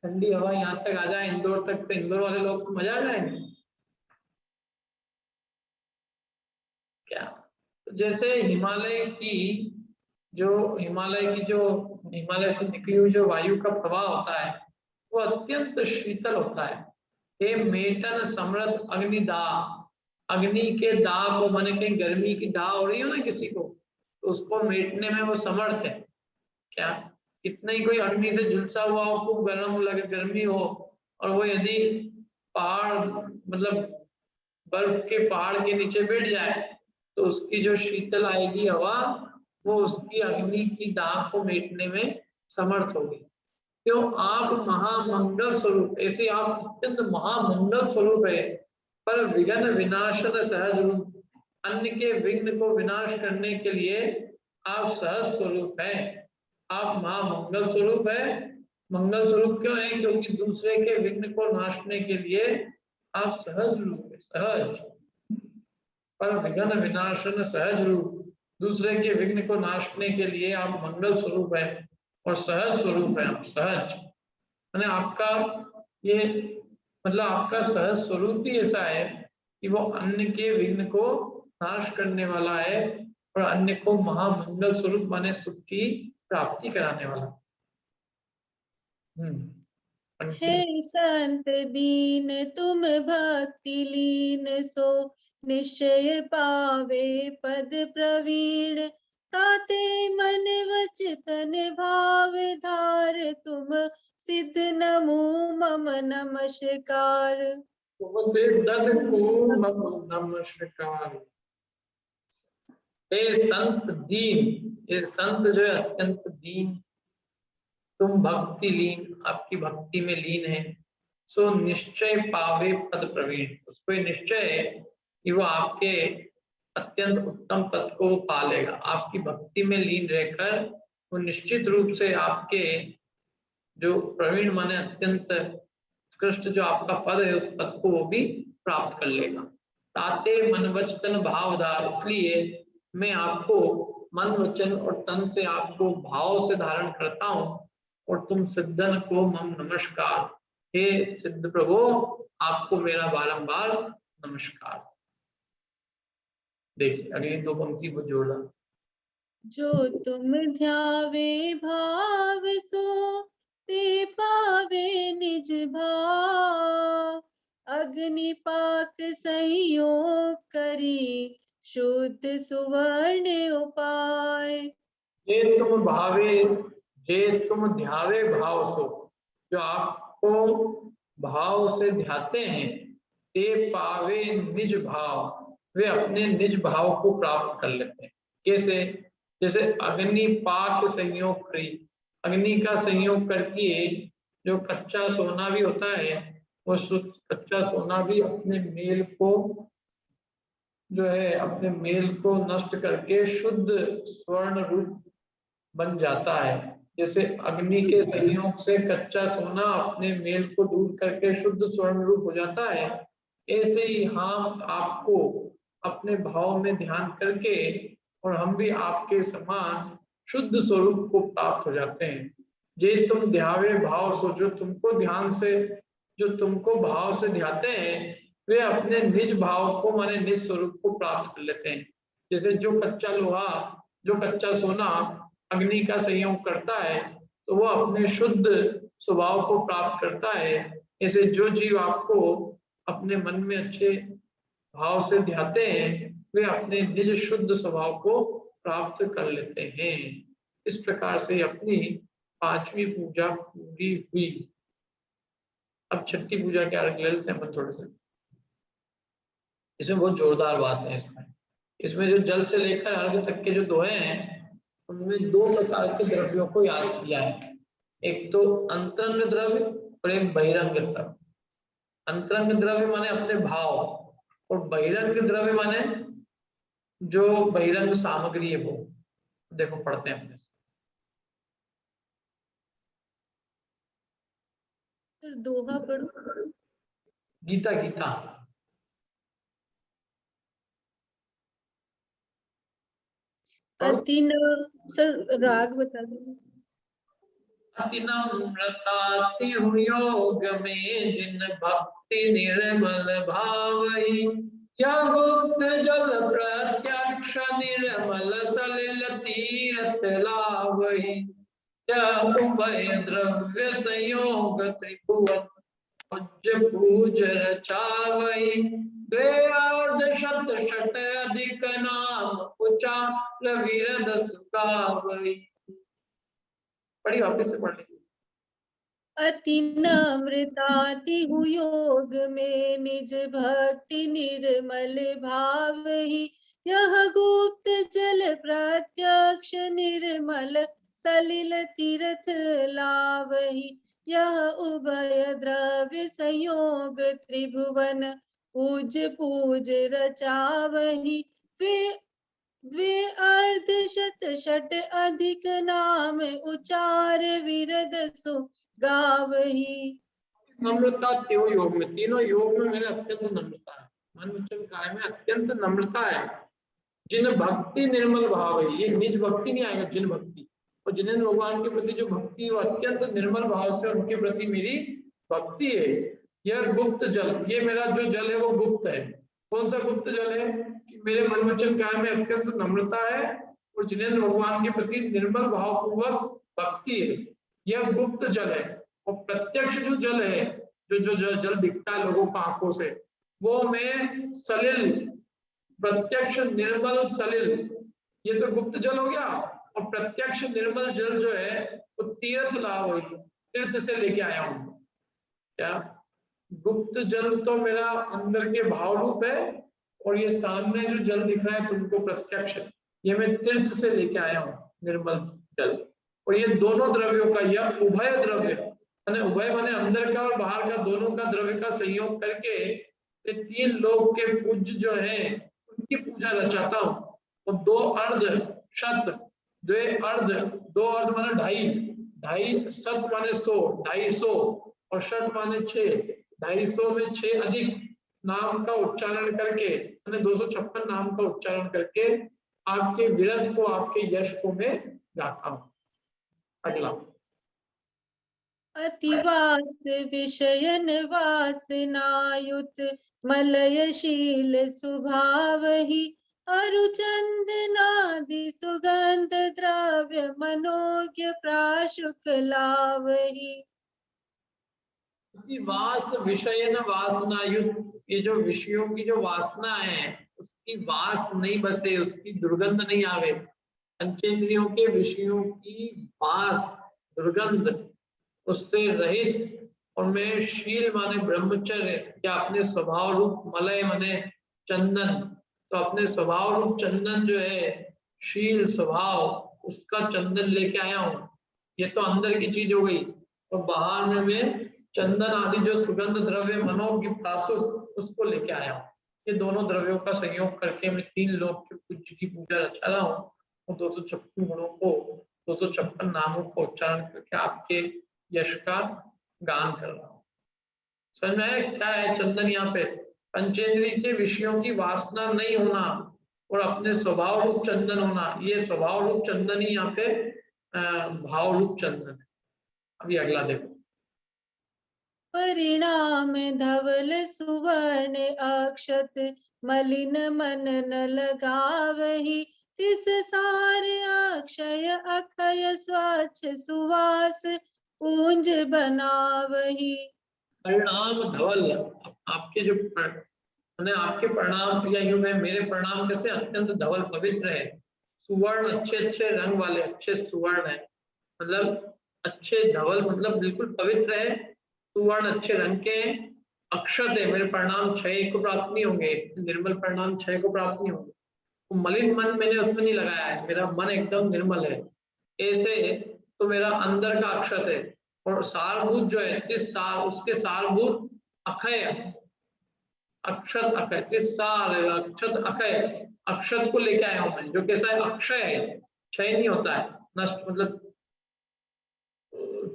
A: ठंडी हवा यहाँ तक आ जाए, इंदौर तक, तो इंदौर वाले लोग तो मजा आ जाएंगे क्या? तो जैसे हिमालय से निकली हुई जो वायु का प्रवाह होता है वो अत्यंत शीतल होता है। हे मेटन समृद्ध अग्निदाह, अग्नि के दाह को, माने कहीं गर्मी की दाह हो रही हो ना किसी को, तो उसको मेटने में वो समर्थ है। क्या कितना ही कोई अग्नि से झुलसा हुआ हो, खूब गर्म लगे, गर्मी हो, और वो यदि पहाड़ मतलब बर्फ के पहाड़ के नीचे बैठ जाए तो उसकी जो शीतल आएगी हवा, वो उसकी अग्नि की दाह को मेटने में समर्थ होगी। क्यों? आप महामंगल स्वरूप, ऐसे आप अत्यंत महामंगल स्वरूप है। पर विघ्न विनाशन सहज रूप, अन्य के विघ्न को विनाश करने के लिए आप सहज स्वरूप है। आप महामंगल स्वरूप है। मंगल स्वरूप क्यों है? क्योंकि दूसरे के विघ्न को नाशने के लिए आप सहज रूप है। सहज पर विघ्न विनाशन सहज रूप, दूसरे के विघ्न को नाशने के लिए आप मंगल स्वरूप है और सहज स्वरूप है। आप सहज माने आपका ये मतलब आपका सहज स्वरूप ही ऐसा है कि वो अन्य के विघ्न को नाश करने वाला है और अन्य को महामंगल स्वरूप माने सुख की प्राप्ति कराने वाला।
B: हे संत दीन तुम भक्ति लीन, सो निश्चय पावे पद प्रवीण, ताते मन वच तन भाव धार, तुम सिद्ध नमो मम नमस्कार।
A: नमस्कार। हे संत दीन, ये संत जो है अत्यंत दीन, तुम भक्ति लीन, आपकी भक्ति में लीन है। सो निश्चय पावे पद प्रवीण, उसको निश्चय है कि वो आपके अत्यंत उत्तम पद को पालेगा। आपकी भक्ति में लीन रहकर वो निश्चित रूप से आपके जो प्रवीण माने अत्यंत उत्कृष्ट जो आपका पद है, उस पद को वो भी प्राप्त कर लेगा। ताते मन वचन भावधार, इसलिए मैं आपको मन वचन और तन से आपको भाव से धारण करता हूँ। और तुम सिद्धन को मम नमस्कार, हे सिद्ध प्रभु आपको मेरा बारंबार नमस्कार। देखिए अगली दो पंक्ति को जोड़ा।
B: जो तुम ध्यावे भाव सो, ते पावे निज भाव, अग्निपाक संयोग करी, शुद्ध सुवर्ण उपाय।
A: जे तुम ध्यावे भाव सो, जो आपको भाव से ध्याते हैं, ते पावे निज भाव, वे अपने निज भाव को प्राप्त कर लेते हैं। कैसे? जैसे अग्नि पाक संयोग करी, अग्नि का संयोग करके जो कच्चा सोना भी होता है, वो कच्चा सोना भी अपने मेल को जो है अपने मेल को नष्ट करके शुद्ध स्वर्ण रूप बन जाता है। जैसे अग्नि के संयोग से कच्चा सोना अपने मेल को दूर करके शुद्ध स्वर्ण रूप हो जाता है, ऐसे ही हम आपको अपने भाव में ध्यान करके और हम भी आपके समान शुद्ध स्वरूप को प्राप्त हो जाते हैं। जे तुम ध्यावे भाव सो, जो तुमको भाव से ध्याते हैं, वे अपने निज भाव को माने निज स्वरूप को प्राप्त कर लेते हैं। जैसे जो कच्चा लोहा, जो कच्चा सोना अग्नि का संयोग करता है तो वो अपने शुद्ध स्वभाव को प्राप्त करता है। ऐसे जो जीव आपको अपने मन में अच्छे भाव से ध्याते हैं वे अपने निज शुद्ध स्वभाव को प्राप्त कर लेते हैं। इस प्रकार से अपनी पांचवी पूजा पूरी हुई। अब छठी पूजा के अर्घ ले लेते हैं अपन थोड़े से। इसमें बहुत जोरदार बात है। इसमें जो जल से लेकर अर्घ तक के जो दोहे हैं उनमें दो प्रकार के द्रव्यों को याद किया है। एक तो अंतरंग द्रव्य और एक बहिरंग द्रव्य। अंतरंग द्रव्य माने अपने भाव और बहिरंग द्रव्य माने जो बहिरंग सामग्री है वो। देखो पढ़ते हैं अपने।
B: दोहा पढ़ो।
A: गीता गीता
B: अति सर राग बता दो।
A: अति नम्रताति योग में जिन भक्ति निर्मल भावहि या गुप्त जल प्रत्यक्ष निर्मल सलिल तीर्थ लावहि या उभय द्रव्य संयोग त्रिभुवन पूज्य पूज रचावहि द्वे अर्ध शत शत अधिक नाम उचार विरद सुखावहि। पढ़ी वापिस से पढ़ लीजिए।
B: अति नम्रताति योग में निज भक्ति निर्मल भाव ही यह गुप्त जल प्रत्यक्ष निर्मल सलिल तीर्थ लावहि यह उभय द्रव्य संयोग त्रिभुवन पूज पूज रचावहि द्वे अर्ध शत शत अधिक नाम उचार विरद सो गावहि।
A: नम्रता तीनों योग में, तीनों योग में मेरे अत्यंत नम्रता है। मन वचन काया में अत्यंत नम्रता है। जिन भक्ति निर्मल भाव है, ये निज भक्ति नहीं आएगा, जिन भक्ति। और जिन्हें भगवान के प्रति जो भक्ति है वो अत्यंत निर्मल भाव से उनके प्रति मेरी भक्ति है। यह गुप्त जल, ये मेरा जो जल है वो गुप्त है। कौन सा गुप्त जल है? कि मेरे मन वचन काया में अत्यंत नम्रता है और जिन्हें भगवान के प्रति निर्मल भाव पूर्वक भक्ति है, यह गुप्त जल है। और प्रत्यक्ष जो जल है, जो जल दिखता है लोगों को आंखों से, वो मैं सलिल, प्रत्यक्ष निर्मल सलिल, ये तो गुप्त जल हो गया। और प्रत्यक्ष निर्मल जल जो है वो तीर्थ लाभ हुई, तीर्थ से लेके आया हूं। क्या गुप्त जल तो मेरा अंदर के भाव रूप है और ये सामने जो जल दिख रहा है तुमको प्रत्यक्ष, ये मैं तीर्थ से लेके आया हूँ निर्मल जल। और ये दोनों द्रव्यों का, यह उभय द्रव्य माने, उभय माने अंदर का और बाहर का दोनों का द्रव्य का संयोग करके ये तीन लोग के पूज्य जो है उनकी पूजा रचाता हूँ। और दो अर्ध शत, द्वे अर्ध, दो अर्ध माने ढाई, ढाई शत माने 100, 250 और शत माने 6, 250 में 6 अधिक नाम का उच्चारण करके, मैंने 256 नाम का उच्चारण करके आपके विरध को, आपके यश को मैं गाता हूं। अगला।
B: अतिवास विषयन वासनायुत मलयशील स्वभावहि अरुचंदनादि सुगंध द्रव्य मनोज्ञ प्राशुक लावहि।
A: वास विषयन वासनायुक्त, ये जो विषयों की जो वासना है उसकी वास नहीं बसे, उसकी दुर्गंध नहीं आवे। पंचेंद्रियों के विषयों की वास, दुर्गंध उससे रहित। और मैं शील माने ब्रह्मचर्य या अपने स्वभाव रूप, मलय माने चंदन, तो अपने स्वभाव रूप चंदन जो है शील स्वभाव, उसका चंदन लेके आया हूँ। ये तो अंदर की चीज हो गई। और बाहर में मैं चंदन आदि जो सुगंध द्रव्य मनोज्ञ प्रासुक उसको लेके आया हूँ। ये दोनों द्रव्यों का संयोग करके मैं तीन लोग के पूज्य की पूजा रचा रहा हूँ और 256 गुणों को, 256 नामों को उच्चारण करके आपके यश का गान कर रहा हूँ। समझ में आया क्या है चंदन? यहाँ पे पंचेंद्रिय के विषयों की वासना नहीं होना और अपने स्वभाव रूप चंदन होना, ये स्वभाव रूप चंदन ही यहाँ पे भाव रूप चंदन है। अभी अगला देखो।
B: परिणाम धवल सुवर्ण अक्षत, मलिन मन न लगावही। तिस सार अक्षय अक्षय स्वच्छ सुवास, पूंज बनावही।
A: परिणाम धवल, आपके जो मैंने आपके परिणाम या यूं कहें मेरे परिणाम कैसे अत्यंत धवल पवित्र है। सुवर्ण अच्छे अच्छे रंग वाले अच्छे सुवर्ण है, मतलब अच्छे धवल मतलब बिल्कुल पवित्र है, सुवर्ण अच्छे रंग के हैं। अक्षत है, मेरे परिणाम क्षय को प्राप्त नहीं होंगे, निर्मल परिणाम क्षय को प्राप्त नहीं होंगे। तो मलिन मन मैंने उसमें नहीं लगाया है, मेरा मन एकदम निर्मल है। ऐसे तो मेरा अंदर का अक्षत है, और सारभूत जो है जिस सार उसके सारभूत अक्षय, अक्षत अक्षय जिस सार अक्षत अक्षय, अक्षत को लेके आया हूं मैं, जो कैसा है अक्षय है, क्षय नहीं होता है, नष्ट मतलब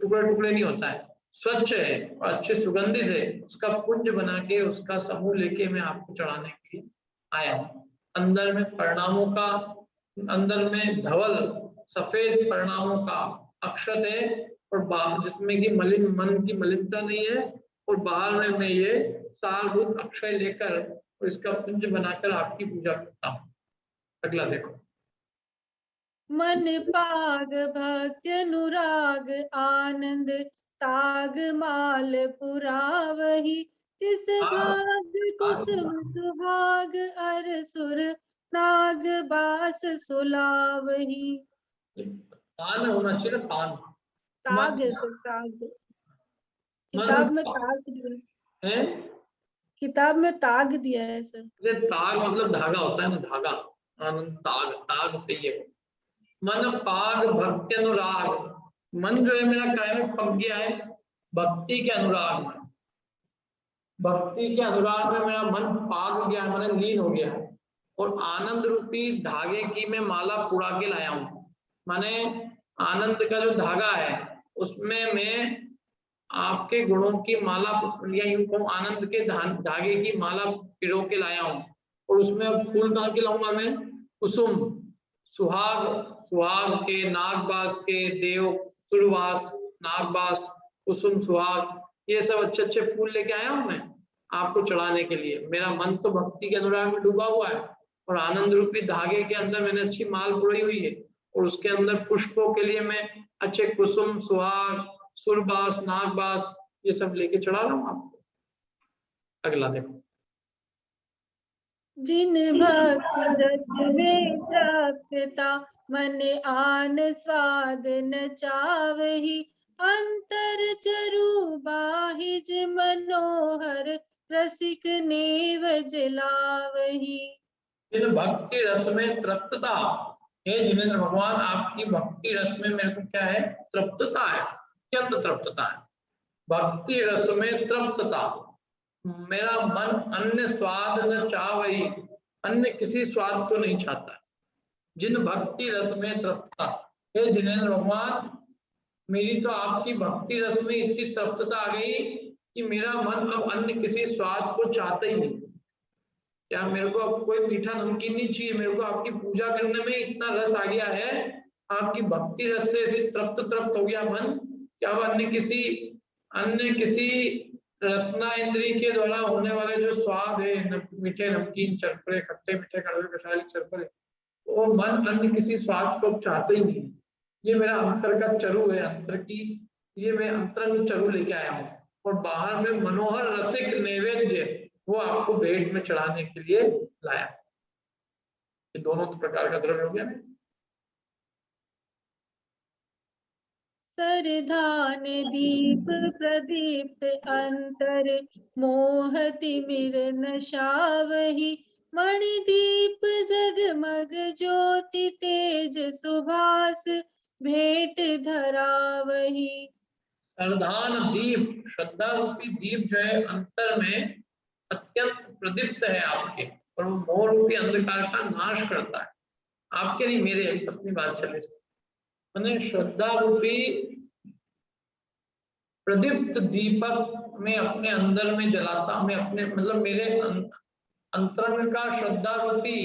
A: टुकड़े टुकड़े नहीं होता है, स्वच्छ है और अच्छे सुगंधित है। उसका पुंज बना के उसका समूह लेके मैं आपको चढ़ाने के लिए आया हूँ। अंदर में परिणामों का, अंदर में धवल सफेद परिणामों का अक्षत है, और बाहर जिसमें कि मलिन मन की मलिनता नहीं है, और बाहर में मैं ये सारभूत अक्षय लेकर और इसका पुंज बनाकर आपकी पूजा करता हूँ। अगला देखो।
B: मन पाग भक्ति अनुराग आनंद, ताग माल पुरावही। तिस भाग कुसुम सुहाग, अर सुर नाग बास सुलावही।
A: तान होना चाहिए ना, तान।
B: ताग है सर, ताग। किताब में ताग दिया
A: है,
B: किताब में ताग दिया है सर।
A: ये ताग मतलब धागा होता है ना, धागा। आनंद ताग, ताग सही है। मन पाग भक्ति अनुराग, मन जो है मेरा काय में पक गया है भक्ति के अनुराग में, भक्ति के अनुराग में मेरा मन पाग गया, मन लीन हो गया है। और आनंद रूपी धागे की मैं माला पुरा के लाया हूँ, माने आनंद का जो धागा है उसमें मैं आपके गुणों की माला, या यूं कहूं आनंद के धागे की माला पिरो के लाया हूँ। और उसमें अब फूल कहाँ के लाऊंगा मैं, कुसुम, सुहाग, सुहाग के, नागबास के, देव सुरवास, नागबास, कुसुम, सुहाग, ये सब अच्छे अच्छे फूल लेके आया हूं मैं आपको चढ़ाने के लिए। मेरा मन तो भक्ति के अनुराग में डूबा हुआ है, और आनंद रूपी धागे के अंदर मैंने अच्छी माल पुराई हुई है, और उसके अंदर पुष्पों के लिए मैं अच्छे कुसुम, सुहाग, सुरबास, नागबास ये सब लेके चढ़ा रहा हूँ आपको। अगला देखो।
B: जिन भक्ति रस में तृप्तता, मन आन स्वाद न चावही। अंतर चरु बाहिज मनोहर, रसिक नेव जलावही।
A: जिन भक्ति रस में तृप्तता, हे जिनेन्द्र भगवान आपकी भक्ति रस में मेरे को क्या है, तृप्तता है, अत्यंत तृप्तता है। भक्ति रस में तृप्तता, मेरा मन अन्य स्वाद न चावही, अन्य किसी स्वाद को नहीं चाहता। जिन भक्ति रस में तृप्तता, हे जिनेन्द्र भगवान मेरी तो आपकी भक्ति रस में इतनी तृप्तता आ गई कि मेरा मन अब अन्य किसी स्वाद को चाहता ही नहीं। क्या मेरे को अब कोई मीठा नमकीन नहीं चाहिए, मेरे को आपकी पूजा करने में इतना रस आ गया है, आपकी भक्ति रस से ऐसे तृप्त तृप्त हो गया मन, क्या अब अन्य किसी रसना इंद्री के द्वारा होने वाले जो स्वाद है, मीठे नमकीन चरपरे खट्टे मीठे कड़वे कषाय चरपरे, वो मन अन्य किसी स्वाद को चाहते ही नहीं। ये मेरा अंतर का चरु है, अंतर की ये मैं अंतरंग चरु लेके आया हूँ, और बाहर में मनोहर रसिक नैवेद्य वो आपको भेंट में चढ़ाने के लिए लाया। ये दोनों प्रकार का द्रव्य हो गया ना।
B: सरधान दीप प्रदीप्त अंतर, मोहति मिर नशावही। मणिदीप जगमग ज्योति, तेज सुभास भेंट धरावही।
A: सरधान दीप, श्रद्धा रूपी दीप जो है अंतर में अत्यंत प्रदीप्त है आपके, और वो मोह रूपी अंधकार का नाश करता है। आपके नहीं, मेरे अपनी बात चले, मैंने श्रद्धा रूपी प्रदीप्त दीपक में अपने अंदर में जलाता, मैं अपने मतलब मेरे अंतरंग का श्रद्धा रूपी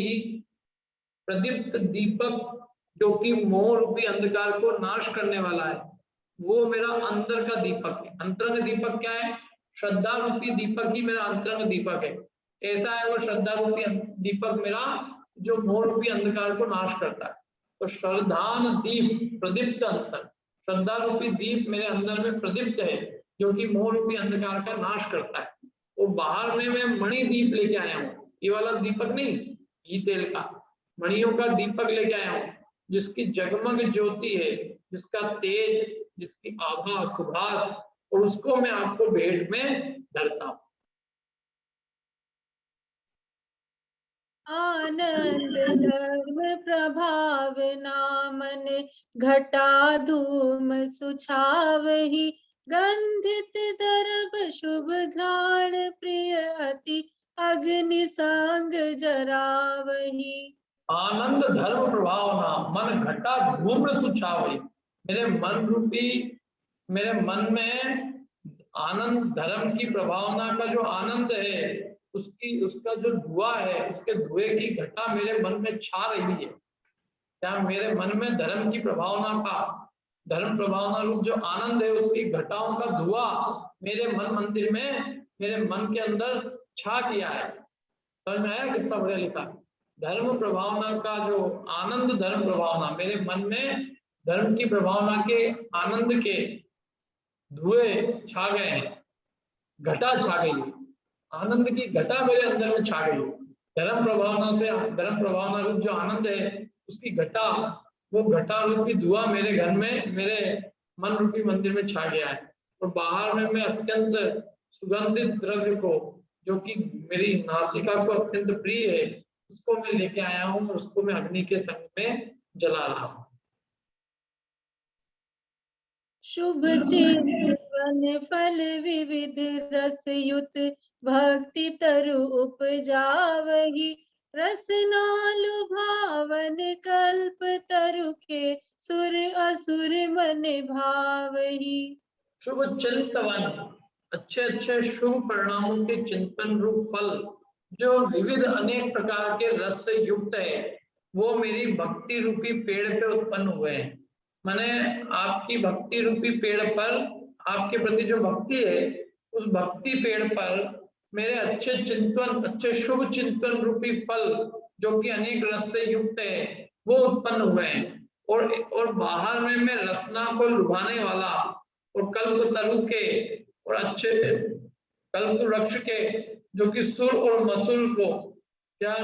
A: प्रदीप्त दीपक जो कि मोह रूपी अंधकार को नाश करने वाला है, वो मेरा अंदर का दीपक है। अंतरंग दीपक क्या है, श्रद्धा रूपी दीपक ही मेरा अंतरंग दीपक है। ऐसा है वो श्रद्धा रूपी दीपक मेरा, जो मोह रूपी अंधकार को नाश करता है। तो श्रद्धान दीप प्रदीप्त अंतर, श्रद्धा रूपी दीप मेरे अंदर में प्रदीप्त है, जो कि मोह रूपी अंधकार का नाश करता है। वो बाहर में मैं मणि दीप लेके आया हूँ, ये वाला दीपक नहीं, घी तेल का मणियों का दीपक लेके आया हूँ, जिसकी जगमग ज्योति है, जिसका तेज, जिसकी आभा सुभाष, और उसको मैं आपको भेंट में धरता हूँ।
B: आनंद धर्म प्रभाव नामन घटा धूम सुछावही, गंधित दर्भ शुभ घ्राण प्रिय अति अग्नि संग जरावही।
A: आनंद धर्म प्रभाव नाम मन घटा धूम्र सुछावही, मेरे मन में आनंद धर्म की प्रभावना का जो आनंद है, उसका जो धुआं है, उसके धुएं की घटा मेरे मन में छा रही है। क्या मेरे मन में धर्म की प्रभावना का, धर्म प्रभावना रूप जो आनंद है, उसकी घटाओं का धुआं मेरे मन मंदिर में, मेरे मन के अंदर छा किया है। समझ में आया कितना बढ़िया लिखा। धर्म प्रभावना का जो आनंद, धर्म प्रभावना मेरे मन में धर्म की प्रभावना के आनंद के धुएं छा गए हैं, घटा छा गई है, आनंद की घटा मेरे अंदर में छा गई। धर्म प्रभावना से, धर्म प्रभावना रूप जो आनंद है, उसकी घटा, वो घटा रूपी धुआं मेरे घर में, मेरे मन रूपी मंदिर में छा गया है। और बाहर में मैं अत्यंत सुगंधित द्रव्य को, जो कि मेरी नासिका को अत्यंत प्रिय है, उसको मैं लेके आया हूँ, उसको मैं अग्नि के संग में जला रहा हूँ।
B: शुभ चिंतन फल विविध रस युत भक्ति तरु उपजावही, रसना लुभावन कल्प तरु के सुर असुर मन भावही।
A: शुभ चिंतन, अच्छे अच्छे शुभ परिणामों के चिंतन रूप फल, जो विविध अनेक प्रकार के रस से युक्त है, वो मेरी भक्ति रूपी पेड़ पे उत्पन्न हुए हैं। माने आपकी भक्ति रूपी पेड़ पर, आपके प्रति जो भक्ति है, उस भक्ति पेड़ पर मेरे अच्छे चिंतन, अच्छे शुभ चिंतन रूपी फल, जो कि अनेक रस से युक्त है, वो उत्पन्न हुए हैं। और बाहर में मैं रसना को लुभाने वाला और कल्प तरु के, और अच्छे कल्प वृक्ष के, जो कि सुर और मसुर को, क्या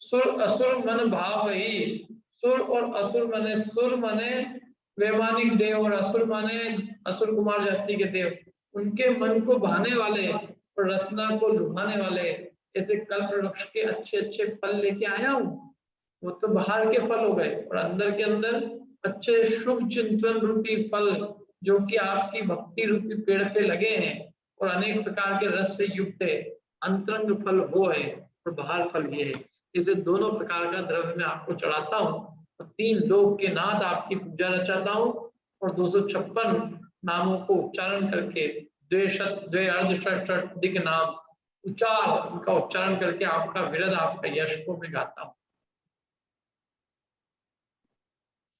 A: सुर असुर मन भाव ही, सुर और असुर मने, सुर मने वैमानिक देव और असुर माने असुर कुमार जाति के देव, उनके मन को भाने वाले और रसना को लुभाने वाले ऐसे कल्प वृक्ष के अच्छे अच्छे फल लेके आया हूँ। वो तो बाहर के फल हो गए, और अंदर के अंदर अच्छे शुभ चिंतन रूपी फल, जो कि आपकी भक्ति रूपी पेड़ पे लगे हैं और अनेक प्रकार के रस से युक्त है। अंतरंग फल वो है और बाहर फल ये है। इसे दोनों प्रकार का द्रव्य मैं आपको चढ़ाता हूँ, और 3 लोक के नाथ आपकी पूजा रचाता हूँ, और 256 नामों को उच्चारण करके, द्वे अर्ध षट दिक नाम उच्चार, उनका उच्चारण करके आपका विरद, आपका यश को मैं गाता हूँ।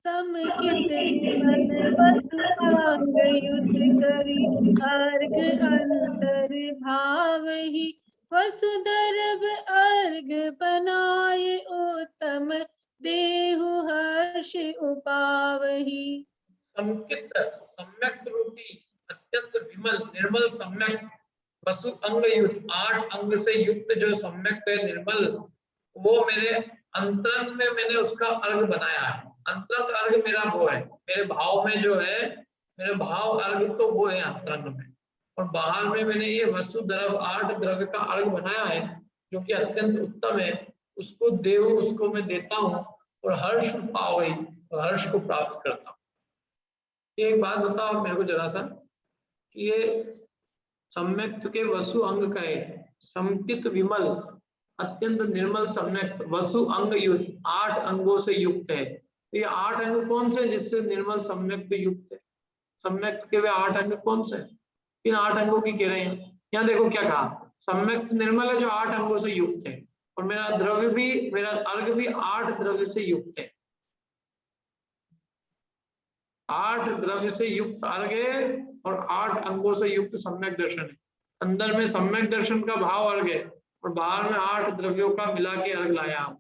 B: समकित विमल वसुअंग युत करी अर्घ अंतर भावही, वसुदर्भ अर्घ बनाए उत्तम देहु हर्ष उपावही।
A: समकित सम्यक रूपी अत्यंत विमल निर्मल सम्यक वसु अंग युक्त, 8 अंग से युक्त जो सम्यक है निर्मल, वो मेरे अंतरंग में मैंने उसका अर्घ बनाया है। अंतरंग अर्घ मेरा वो है, मेरे भाव में जो है, मेरे भाव अर्घ तो वो है अंतरंग में। और बाहर में मैंने ये वसु द्रव 8 द्रव्य का अर्घ बनाया है, जो कि अत्यंत उत्तम है। उसको देव, उसको मैं देता हूँ और हर्ष पावई, और हर्ष को प्राप्त करता हूँ। एक बात बताओ मेरे को जरा सा, कि ये सम्यक के वसु अंग का है, समकित विमल अत्यंत निर्मल सम्यक वसु अंग युक्त, 8 अंगों से युक्त है। तो ये 8 अंग कौन से जिससे निर्मल सम्यक युक्त है? सम्यक के वे 8 अंग कौन से? इन 8 अंगों की कह रहे हैं। यहाँ देखो क्या कहा, सम्यक निर्मल है जो 8 अंगों से युक्त है, और मेरा द्रव्य भी, मेरा अर्घ भी 8 द्रव्य से युक्त है। 8 द्रव्य से युक्त अर्घ है और 8 अंगों से युक्त सम्यक दर्शन है। अंदर में सम्यक दर्शन का भाव अर्घ है और बाहर में 8 द्रव्यों का मिला के अर्घ लाया हम।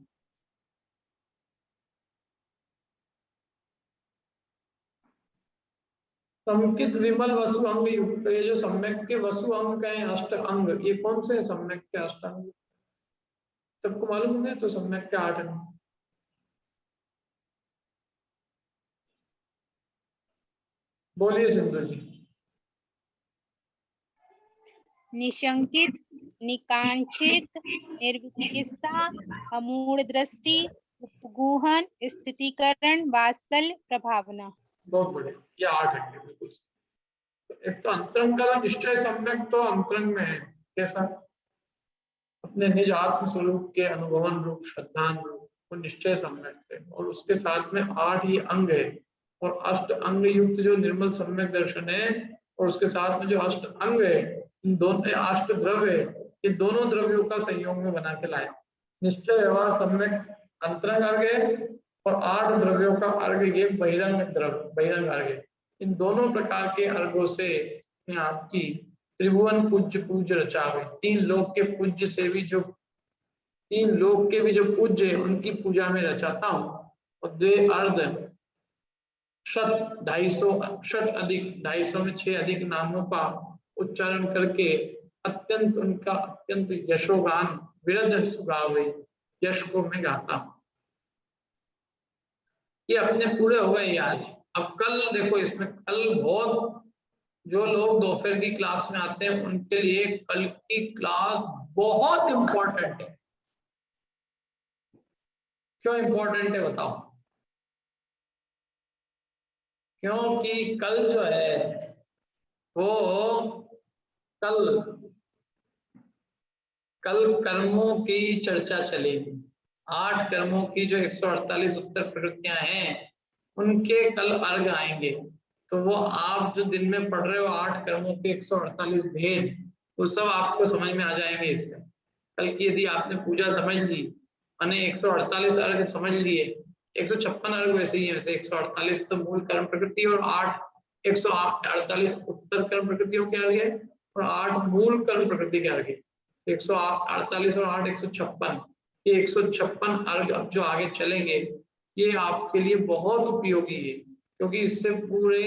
A: संकित विमल वसु अंग युक्त, ये जो सम्यक के वसु अंग हैं अष्ट अंग, ये कौन से हैं सम्यक के अष्ट अंग? सबको मालूम है तो सम्यक के 8 अंग। बोलिए सिंधु जी।
E: निशंकित, निकांक्षित, निर्विचिकित्सा, अमूढ़ दृष्टि, उपगूहन, स्थितीकरण, वात्सल्य, प्रभावना।
A: बहुत बढ़िया, ये 8 अंग है बिल्कुल। एक तो अंतरंग का निश्चय सम्यक तो अंतरंग में है, कैसा? अपने निज आत्म स्वरूप के अनुभवन रूप श्रद्धान रूप वो निश्चय सम्यक है, और उसके साथ में 8 ही अंग है और अष्ट अंग युक्त जो निर्मल सम्यक दर्शन है, और उसके साथ में जो अष्ट अंग है, इन दोनों अष्ट द्रव्य है, ये दोनों द्रव्यों का संयोग में बना के लाया। निश्चय व्यवहार सम्यक अंतरंग अर्घ है और 8 द्रव्यों का अर्घ ये बहिरंग द्रव्य बहिरंग अर्घ है। इन दोनों प्रकार के अर्घों से मैं आपकी त्रिभुवन पूज्य पूज्य रचावे, 3 लोक के पूज्य से भी जो 3 लोक के भी जो पूज्य है उनकी पूजा में रचाता हूँ। और 2 अर्ध शत 250 शत अधिक 250 में 6 अधिक नामों का उच्चारण करके अत्यंत उनका अत्यंत यशोगान विरध सुगावे, यश को मैं गाता हूँ। ये अपने पूरे हो गए आज। अब कल देखो, इसमें कल बहुत जो लोग दोपहर की क्लास में आते हैं उनके लिए कल की क्लास बहुत इंपॉर्टेंट है। क्यों इंपॉर्टेंट है बताओ? क्योंकि कल जो है वो कल कर्मों की चर्चा चलेगी। 8 कर्मों की जो 148 उत्तर प्रवृत्तियां हैं उनके कल अर्घ आएंगे। तो वो आप जो दिन में पढ़ रहे हो 8 कर्मों के 148 भेद, वो सब आपको समझ में आ जाएंगे इससे। कल की यदि आपने पूजा समझ ली, मैंने 148 अर्घ समझ लिए, 156 अर्घ वैसे ही है, वैसे 148 तो मूल कर्म प्रकृति और 148 उत्तर कर्म प्रकृतियों के अर्घ है और 8 मूल कर्म प्रकृति के अर्घ है। 148 और 8 156, ये 156 अर्घ अब जो आगे चलेंगे ये आपके लिए बहुत उपयोगी है, क्योंकि इससे पूरे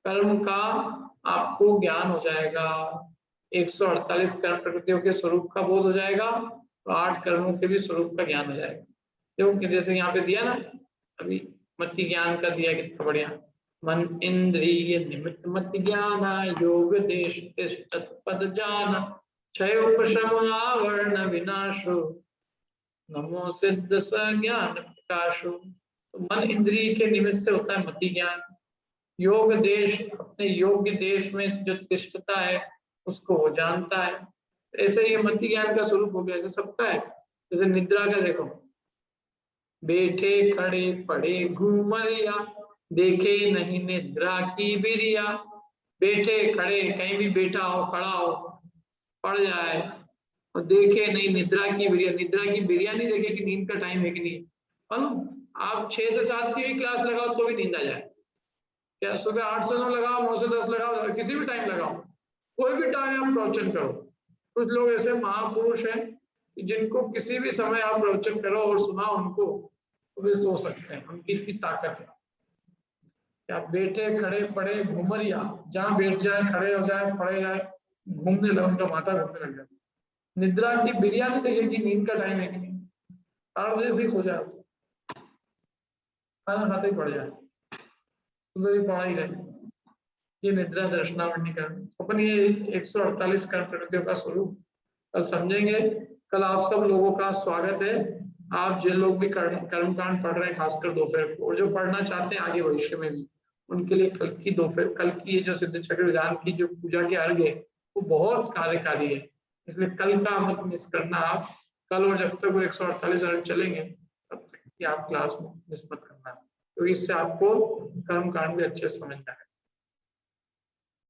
A: कर्म का आपको ज्ञान हो जाएगा। 148 कर्म प्रकृतियों के स्वरूप का बोध हो जाएगा और 8 कर्मों के भी स्वरूप का ज्ञान हो जाएगा। क्योंकि जैसे यहाँ पे दिया ना अभी मति ज्ञान का दिया, कितना बढ़िया। मन इंद्रिय निमित्त मति ज्ञान, योग देश पद जान, क्षय उपशम आवरण विनाशो, नमो सिद्ध ज्ञान प्रकाशो। तो मन इंद्रिय के निमित्त से होता है मति ज्ञान। योग देश, अपने योग्य देश में जो तिष्ठता है उसको वो जानता है। ऐसे ये मति ज्ञान का स्वरूप हो गया, ऐसे सबका है। जैसे निद्रा का देखो, बैठे खड़े पड़े घूमरिया, देखे नहीं निद्रा की बिरिया। बैठे खड़े, कहीं भी बैठा हो खड़ा हो पड़ जाए, और देखे नहीं निद्रा की बिरिया। निद्रा की बिरिया नहीं देखे कि नींद का टाइम है कि नहीं। आप 6 से 7 की भी क्लास लगाओ तो भी नींद आ जाए। क्या सुबह 8 से 9 लगाओ, 9 से 10 लगाओ, किसी भी टाइम लगाओ, कोई भी टाइम आप प्रवचन करो। कुछ लोग ऐसे महापुरुष हैं जिनको किसी भी समय आप प्रवचन करो और सुनाओ उनको, तो वे सो सकते हैं, उनकी इतनी ताकत है। क्या बैठे खड़े पड़े घूमरिया, जहां बैठ जाए, खड़े हो जाए, पड़े जाए, घूमने लगे, उनका माथा घूमने लग जाए। निद्रा की बिरिया नहीं देखेगी नींद का टाइम है कि नहीं, 8 बजे से ही सो जाए, खाना खाते ही पड़ जाए, सुबह भी पढ़ाई रहे। ये निद्रा दर्शनावली कर्म। अपन ये 148 कर्म प्रकृतियों का स्वरूप कल समझेंगे। कल आप सब लोगों का स्वागत है। आप जिन लोग भी कर्मकांड पढ़ रहे हैं, खासकर दोपहर को, और जो पढ़ना चाहते हैं आगे भविष्य में भी, उनके लिए कल की ये जो सिद्ध चक्र विधान की जो पूजा के अर्घ है वो बहुत कार्यकारी है। इसलिए कल का मत मिस करना आप। कल और जब तक वो 148 अर्घ चलेंगे तब तक की आप क्लास में मिस मत करना, क्योंकि इससे आपको कर्मकांड भी अच्छे से समझ में आएगा।